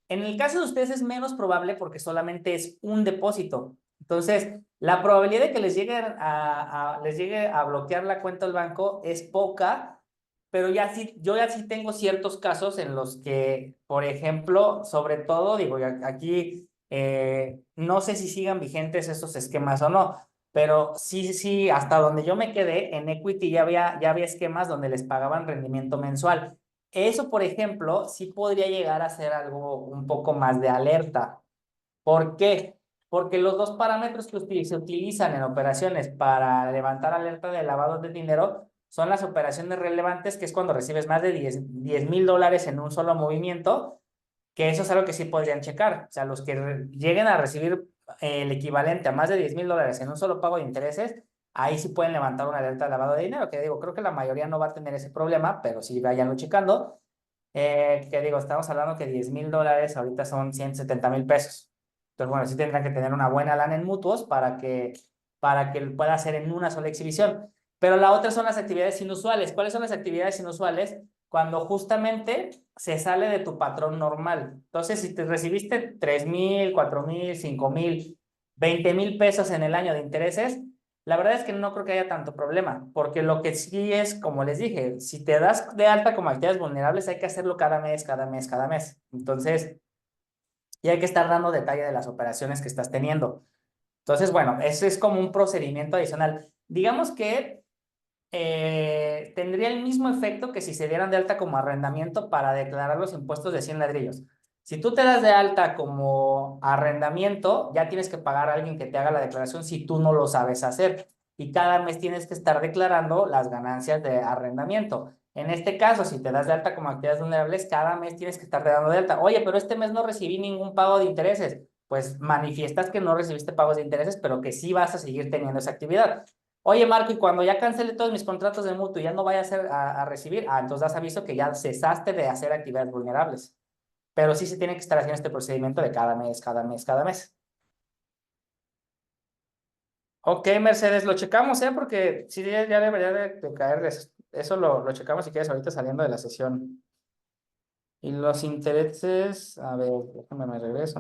En el caso de ustedes es menos probable porque solamente es un depósito. Entonces, la probabilidad de que les llegue a bloquear la cuenta del banco es poca, pero yo ya sí tengo ciertos casos en los que, por ejemplo, sobre todo, digo, aquí no sé si sigan vigentes esos esquemas o no, pero sí, sí, hasta donde yo me quedé, en Equity ya había esquemas donde les pagaban rendimiento mensual. Eso, por ejemplo, sí podría llegar a ser algo un poco más de alerta. ¿Por qué? Porque los dos parámetros que se utilizan en operaciones para levantar alerta de lavado de dinero son las operaciones relevantes, que es cuando recibes más de 10,000 dólares en un solo movimiento, que eso es algo que sí podrían checar. O sea, los que lleguen a recibir el equivalente a más de 10,000 dólares en un solo pago de intereses, ahí sí pueden levantar una alerta de lavado de dinero, que digo, creo que la mayoría no va a tener ese problema, pero sí vayanlo checando. Que digo, estamos hablando que 10,000 dólares ahorita son 170,000 pesos. Entonces, bueno, sí tendrán que tener una buena lana en mutuos para que lo pueda hacer en una sola exhibición. Pero la otra son las actividades inusuales. ¿Cuáles son las actividades inusuales? Cuando justamente se sale de tu patrón normal. Entonces, si te recibiste 3,000, 4,000, 5,000, 20,000 pesos en el año de intereses, la verdad es que no creo que haya tanto problema, porque lo que sí es, como les dije, si te das de alta como actividades vulnerables, hay que hacerlo cada mes, cada mes, cada mes. Entonces, y hay que estar dando detalle de las operaciones que estás teniendo. Entonces, bueno, eso es como un procedimiento adicional. Digamos que tendría el mismo efecto que si se dieran de alta como arrendamiento para declarar los impuestos de 100 ladrillos. Si tú te das de alta como arrendamiento, ya tienes que pagar a alguien que te haga la declaración si tú no lo sabes hacer. Y cada mes tienes que estar declarando las ganancias de arrendamiento. En este caso, si te das de alta como actividades vulnerables, cada mes tienes que estar dando de alta. Oye, pero este mes no recibí ningún pago de intereses. Pues manifiestas que no recibiste pagos de intereses, pero que sí vas a seguir teniendo esa actividad. Oye, Marco, y cuando ya cancele todos mis contratos de mutuo y ya no vaya a recibir, entonces das aviso que ya cesaste de hacer actividades vulnerables. Pero sí se tiene que estar haciendo este procedimiento de cada mes, cada mes, cada mes. Ok, Mercedes, lo checamos, ¿eh? Porque sí, ya debería de caer. Eso lo checamos si quieres ahorita saliendo de la sesión. Y los intereses, a ver, déjame, me regreso.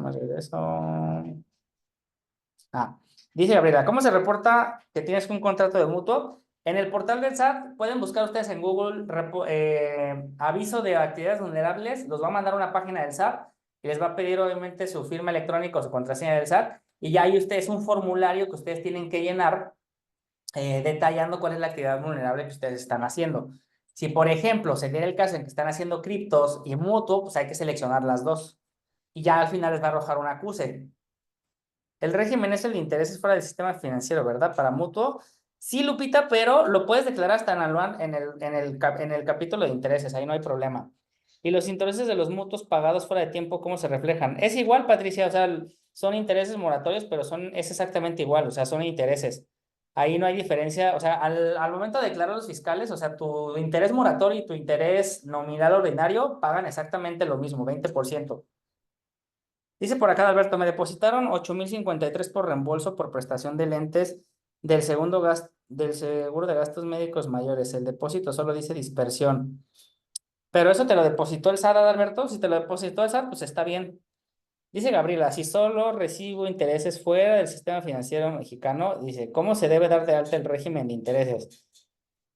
Ah, dice Gabriela, ¿cómo se reporta que tienes un contrato de mutuo? En el portal del SAT pueden buscar ustedes en Google aviso de actividades vulnerables, los va a mandar a una página del SAT y les va a pedir obviamente su firma electrónica o su contraseña del SAT y ya hay ustedes un formulario que ustedes tienen que llenar detallando cuál es la actividad vulnerable que ustedes están haciendo. Si, por ejemplo, se diera el caso en que están haciendo criptos y mutuo, pues hay que seleccionar las dos. Y ya al final les va a arrojar un acuse. El régimen es el de intereses fuera del sistema financiero, ¿verdad? Para mutuo. Sí, Lupita, pero lo puedes declarar hasta en anual en el capítulo de intereses, ahí no hay problema. Y los intereses de los mutuos pagados fuera de tiempo, ¿cómo se reflejan? Es igual, Patricia, o sea, son intereses moratorios, pero es exactamente igual, o sea, son intereses. Ahí no hay diferencia, o sea, al momento de declarar los fiscales, o sea, tu interés moratorio y tu interés nominal ordinario pagan exactamente lo mismo, 20%. Dice por acá, Alberto, me depositaron 8,053 por reembolso por prestación de lentes del seguro de gastos médicos mayores. El depósito solo dice dispersión. Pero eso te lo depositó el SAT, Alberto. Si te lo depositó el SAT, pues está bien. Dice Gabriela, si solo recibo intereses fuera del sistema financiero mexicano, dice, ¿cómo se debe dar de alta el régimen de intereses?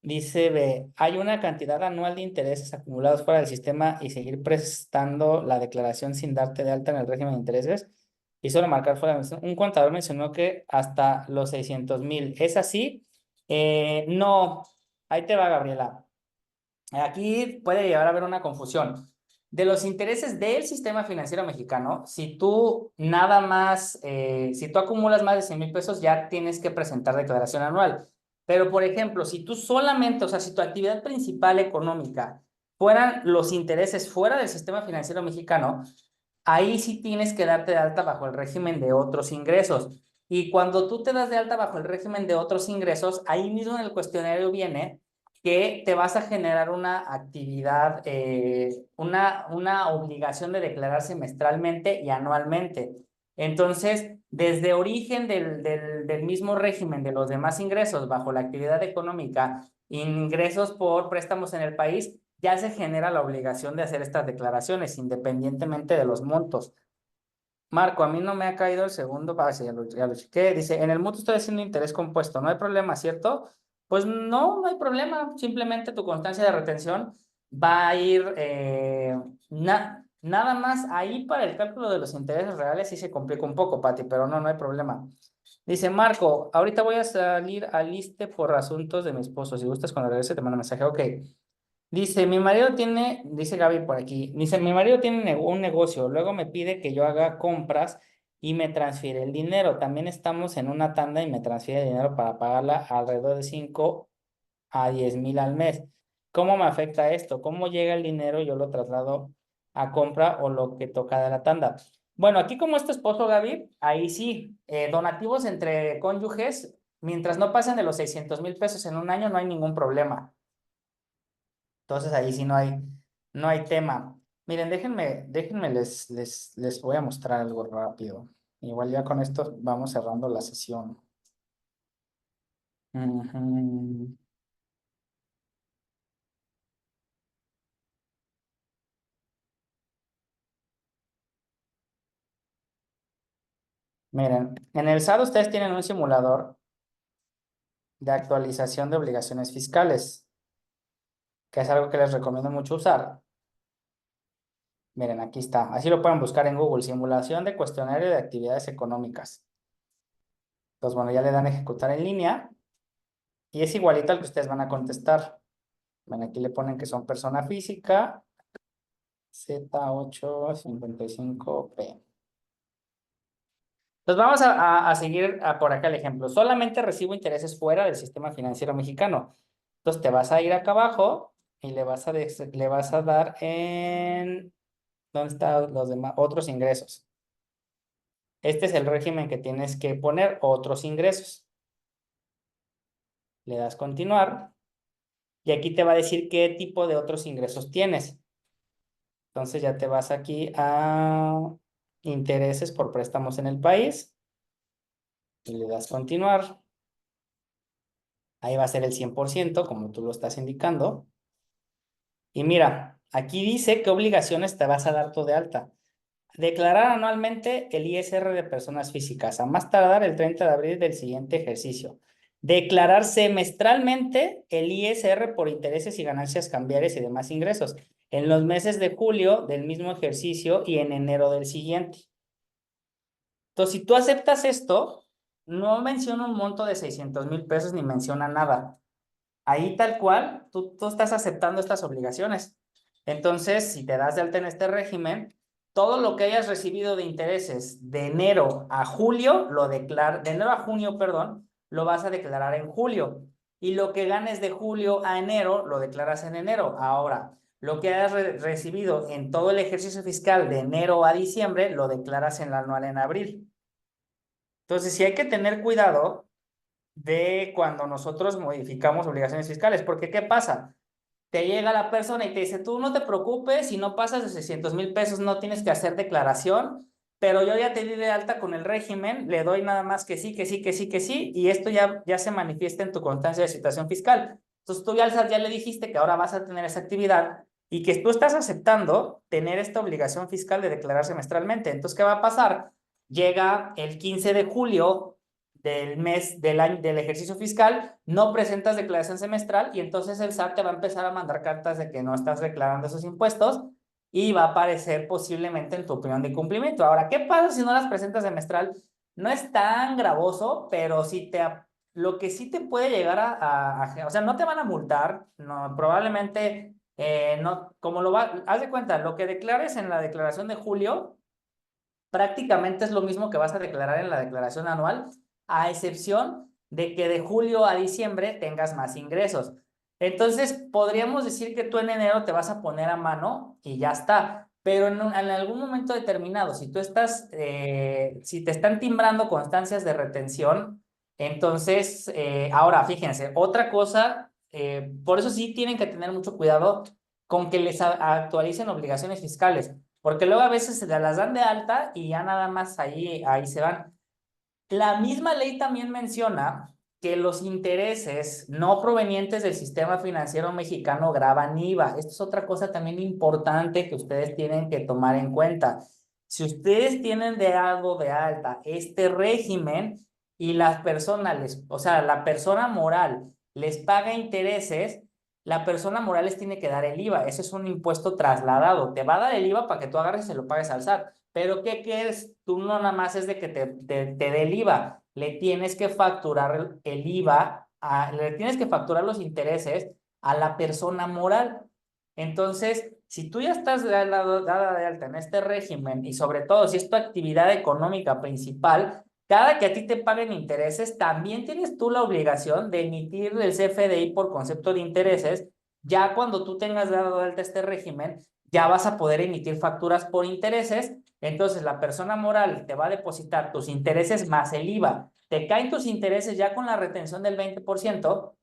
Dice B, hay una cantidad anual de intereses acumulados fuera del sistema y seguir prestando la declaración sin darte de alta en el régimen de intereses y solo marcar fuera de un contador mencionó que hasta los 600,000. ¿Es así? No, ahí te va, Gabriela. Aquí puede llegar a haber una confusión. De los intereses del sistema financiero mexicano, si tú nada más, si tú acumulas más de 100,000 pesos, ya tienes que presentar declaración anual. Pero, por ejemplo, si tú solamente, o sea, si tu actividad principal económica fueran los intereses fuera del sistema financiero mexicano, ahí sí tienes que darte de alta bajo el régimen de otros ingresos. Y cuando tú te das de alta bajo el régimen de otros ingresos, ahí mismo en el cuestionario viene que te vas a generar una actividad, una obligación de declarar semestralmente y anualmente. Entonces, desde origen del mismo régimen de los demás ingresos bajo la actividad económica, ingresos por préstamos en el país, ya se genera la obligación de hacer estas declaraciones independientemente de los montos. Marco, a mí no me ha caído el segundo, sí, ya lo chequé. Dice, en el mutuo estoy haciendo interés compuesto, no hay problema, ¿cierto? Pues no, no hay problema. Simplemente tu constancia de retención va a ir, nada más ahí para el cálculo de los intereses reales sí se complica un poco, Pati, pero no, no hay problema. Dice Marco, ahorita voy a salir al liste por asuntos de mi esposo. Si gustas, cuando regrese te mando mensaje. Ok. Dice, dice Gaby por aquí, dice, mi marido tiene un negocio, luego me pide que yo haga compras y me transfiere el dinero. También estamos en una tanda y me transfiere el dinero para pagarla alrededor de 5 a 10,000 al mes. ¿Cómo me afecta esto? ¿Cómo llega el dinero? Yo lo traslado a compra o lo que toca de la tanda. Bueno, aquí como es tu esposo, Gaby, ahí sí, donativos entre cónyuges, mientras no pasen de los 600,000 pesos en un año, no hay ningún problema. Entonces ahí sí no hay tema. Miren, déjenme les voy a mostrar algo rápido. Igual ya con esto vamos cerrando la sesión. Ujú. Miren, en el SAT ustedes tienen un simulador de actualización de obligaciones fiscales, que es algo que les recomiendo mucho usar. Miren, aquí está. Así lo pueden buscar en Google, simulación de cuestionario de actividades económicas. Entonces, bueno, ya le dan a ejecutar en línea y es igualito al que ustedes van a contestar. Bueno, aquí le ponen que son persona física, Z855P. Entonces vamos a seguir por acá el ejemplo. Solamente recibo intereses fuera del sistema financiero mexicano. Entonces te vas a ir acá abajo y le vas a dar en... ¿Dónde están los demás? Otros ingresos. Este es el régimen que tienes que poner, otros ingresos. Le das continuar y aquí te va a decir qué tipo de otros ingresos tienes. Entonces ya te vas aquí a intereses por préstamos en el país y le das continuar. Ahí va a ser el 100%, como tú lo estás indicando. Y mira, aquí dice qué obligaciones te vas a dar tú de alta. Declarar anualmente el ISR de personas físicas, a más tardar el 30 de abril del siguiente ejercicio. declarar semestralmente el ISR por intereses y ganancias cambiarias y demás ingresos en los meses de julio del mismo ejercicio y en enero del siguiente. Entonces, si tú aceptas esto, no menciona un monto de 600,000 pesos ni menciona nada. Ahí tal cual, tú estás aceptando estas obligaciones. Entonces, si te das de alta en este régimen, todo lo que hayas recibido de intereses de enero a julio, de enero a junio, perdón, lo vas a declarar en julio. Y lo que ganes de julio a enero, lo declaras en enero. Ahora, lo que hayas recibido en todo el ejercicio fiscal de enero a diciembre, lo declaras en la anual en abril. Entonces, sí hay que tener cuidado de cuando nosotros modificamos obligaciones fiscales, porque ¿qué pasa? Te llega la persona y te dice, tú no te preocupes, si no pasas de 600,000 pesos no tienes que hacer declaración, pero yo ya te di de alta con el régimen, le doy nada más que sí, que sí, que sí, que sí, y esto ya se manifiesta en tu constancia de situación fiscal. Entonces tú ya al SAT ya le dijiste que ahora vas a tener esa actividad y que tú estás aceptando tener esta obligación fiscal de declarar semestralmente. Entonces, ¿qué va a pasar? Llega el 15 de julio del mes del año del ejercicio fiscal, no presentas declaración semestral y entonces el SAT te va a empezar a mandar cartas de que no estás declarando esos impuestos y va a aparecer posiblemente en tu opinión de cumplimiento. Ahora, ¿qué pasa si no las presentas semestral? No es tan gravoso, pero si te, lo que sí te puede llegar o sea, no te van a multar, no, probablemente, no, como haz de cuenta, lo que declares en la declaración de julio prácticamente es lo mismo que vas a declarar en la declaración anual, a excepción de que de julio a diciembre tengas más ingresos. Entonces, podríamos decir que tú en enero te vas a poner a mano y ya está. Pero en algún momento determinado, si tú estás, si te están timbrando constancias de retención, entonces, ahora fíjense, otra cosa, por eso sí tienen que tener mucho cuidado con que les actualicen obligaciones fiscales porque luego a veces se las dan de alta y ya nada más ahí se van. La misma ley también menciona que los intereses no provenientes del sistema financiero mexicano graban IVA. Esto es otra cosa también importante que ustedes tienen que tomar en cuenta. Si ustedes tienen de algo de alta este régimen y las personas o sea, la persona moral les paga intereses, la persona moral les tiene que dar el IVA. Ese es un impuesto trasladado. Te va a dar el IVA para que tú agarres y se lo pagues al SAT. Pero ¿qué quieres? Tú no nada más es de que te dé el IVA. Le tienes que facturar el IVA, le tienes que facturar los intereses a la persona moral. Entonces, si tú ya estás dada de alta en este régimen y sobre todo si es tu actividad económica principal, cada que a ti te paguen intereses, también tienes tú la obligación de emitir el CFDI por concepto de intereses. Ya cuando tú tengas dado de alta este régimen, ya vas a poder emitir facturas por intereses. Entonces, la persona moral te va a depositar tus intereses más el IVA. Te caen tus intereses ya con la retención del 20%.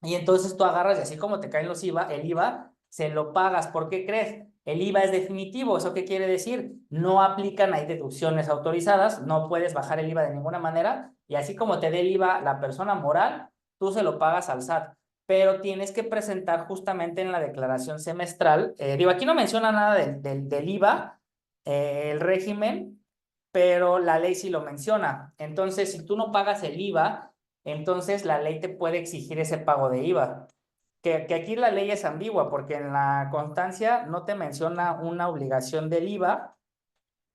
Y entonces tú agarras y así como te caen los IVA, el IVA se lo pagas. ¿Por qué crees? El IVA es definitivo. ¿Eso qué quiere decir? No aplican, hay deducciones autorizadas, no puedes bajar el IVA de ninguna manera. Y así como te dé el IVA la persona moral, tú se lo pagas al SAT. Pero tienes que presentar justamente en la declaración semestral. Digo, aquí no menciona nada del IVA, el régimen, pero la ley sí lo menciona. Entonces, si tú no pagas el IVA, entonces la ley te puede exigir ese pago de IVA. Que aquí la ley es ambigua porque en la constancia no te menciona una obligación del IVA,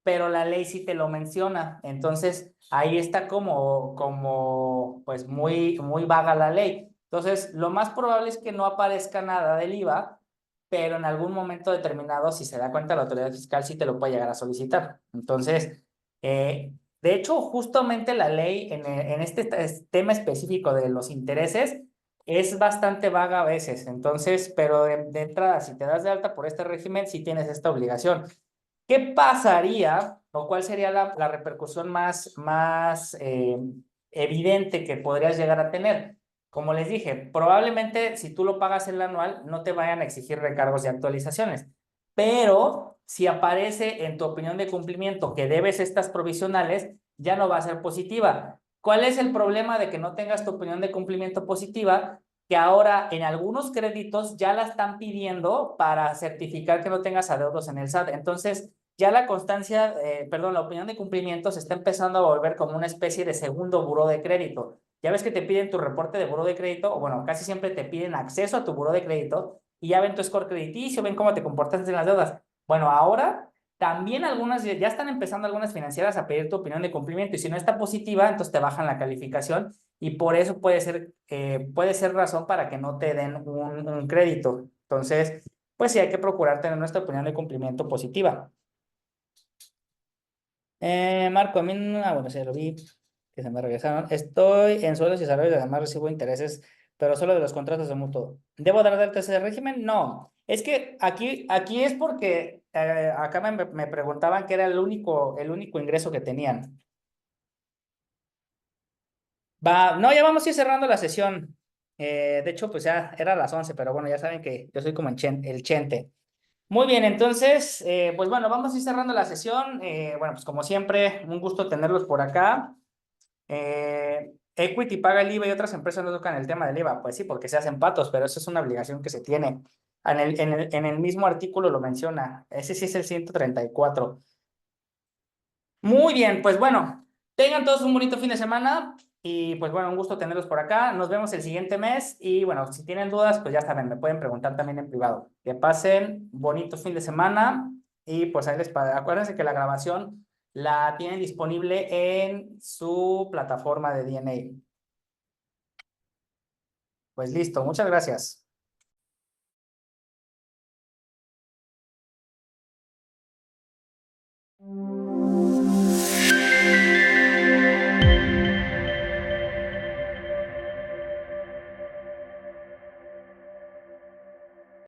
pero la ley sí te lo menciona. Entonces ahí está como pues muy vaga la ley. Entonces lo más probable es que no aparezca nada del IVA, pero en algún momento determinado, si se da cuenta la autoridad fiscal, sí te lo puede llegar a solicitar. Entonces, eh, de hecho, justamente la ley en este tema específico de los intereses es bastante vaga a veces. Entonces, pero de entrada, si te das de alta por este régimen, sí tienes esta obligación. ¿Qué pasaría o cuál sería la repercusión más evidente que podrías llegar a tener? Como les dije, probablemente si tú lo pagas en el anual no te vayan a exigir recargos y actualizaciones, pero si aparece en tu opinión de cumplimiento que debes estas provisionales, ya no va a ser positiva. ¿Cuál es el problema de que no tengas tu opinión de cumplimiento positiva? Que ahora en algunos créditos ya la están pidiendo para certificar que no tengas adeudos en el SAT. Entonces, ya la constancia, perdón, la opinión de cumplimiento se está empezando a volver como una especie de segundo buró de crédito. ya ves que te piden tu reporte de buró de crédito, o bueno, casi siempre te piden acceso a tu buró de crédito y ya ven tu score crediticio, ven cómo te comportaste en las deudas. Bueno, ahora también algunas, ya están empezando algunas financieras a pedir tu opinión de cumplimiento y si no está positiva, entonces te bajan la calificación y por eso puede ser razón para que no te den un crédito. Entonces, pues sí hay que procurar tener nuestra opinión de cumplimiento positiva. Marco, a mí, bueno, sí, lo vi, que se me regresaron. Estoy en sueldos y salarios y además recibo intereses, pero solo de los contratos de mutuo. ¿Debo dar de alta ese régimen? No. Es que aquí es porque acá me preguntaban que era el único ingreso que tenían. Va, no, ya vamos a ir cerrando la sesión. De hecho, pues ya era las 11, pero bueno, ya saben que yo soy como el Chente. Muy bien, entonces, pues bueno, vamos a ir cerrando la sesión. Bueno, pues como siempre, un gusto tenerlos por acá. Equity paga el IVA y otras empresas no tocan el tema del IVA. Pues sí, porque se hacen patos, pero eso es una obligación que se tiene. En el mismo artículo lo menciona. Ese sí es el 134. Muy bien, pues bueno, tengan todos un bonito fin de semana y pues bueno, un gusto tenerlos por acá. Nos vemos el siguiente mes y bueno, si tienen dudas, pues ya saben, me pueden preguntar también en privado. Que pasen bonito fin de semana y pues ahí acuérdense que la grabación la tienen disponible en su plataforma de DNA. Pues listo, muchas gracias.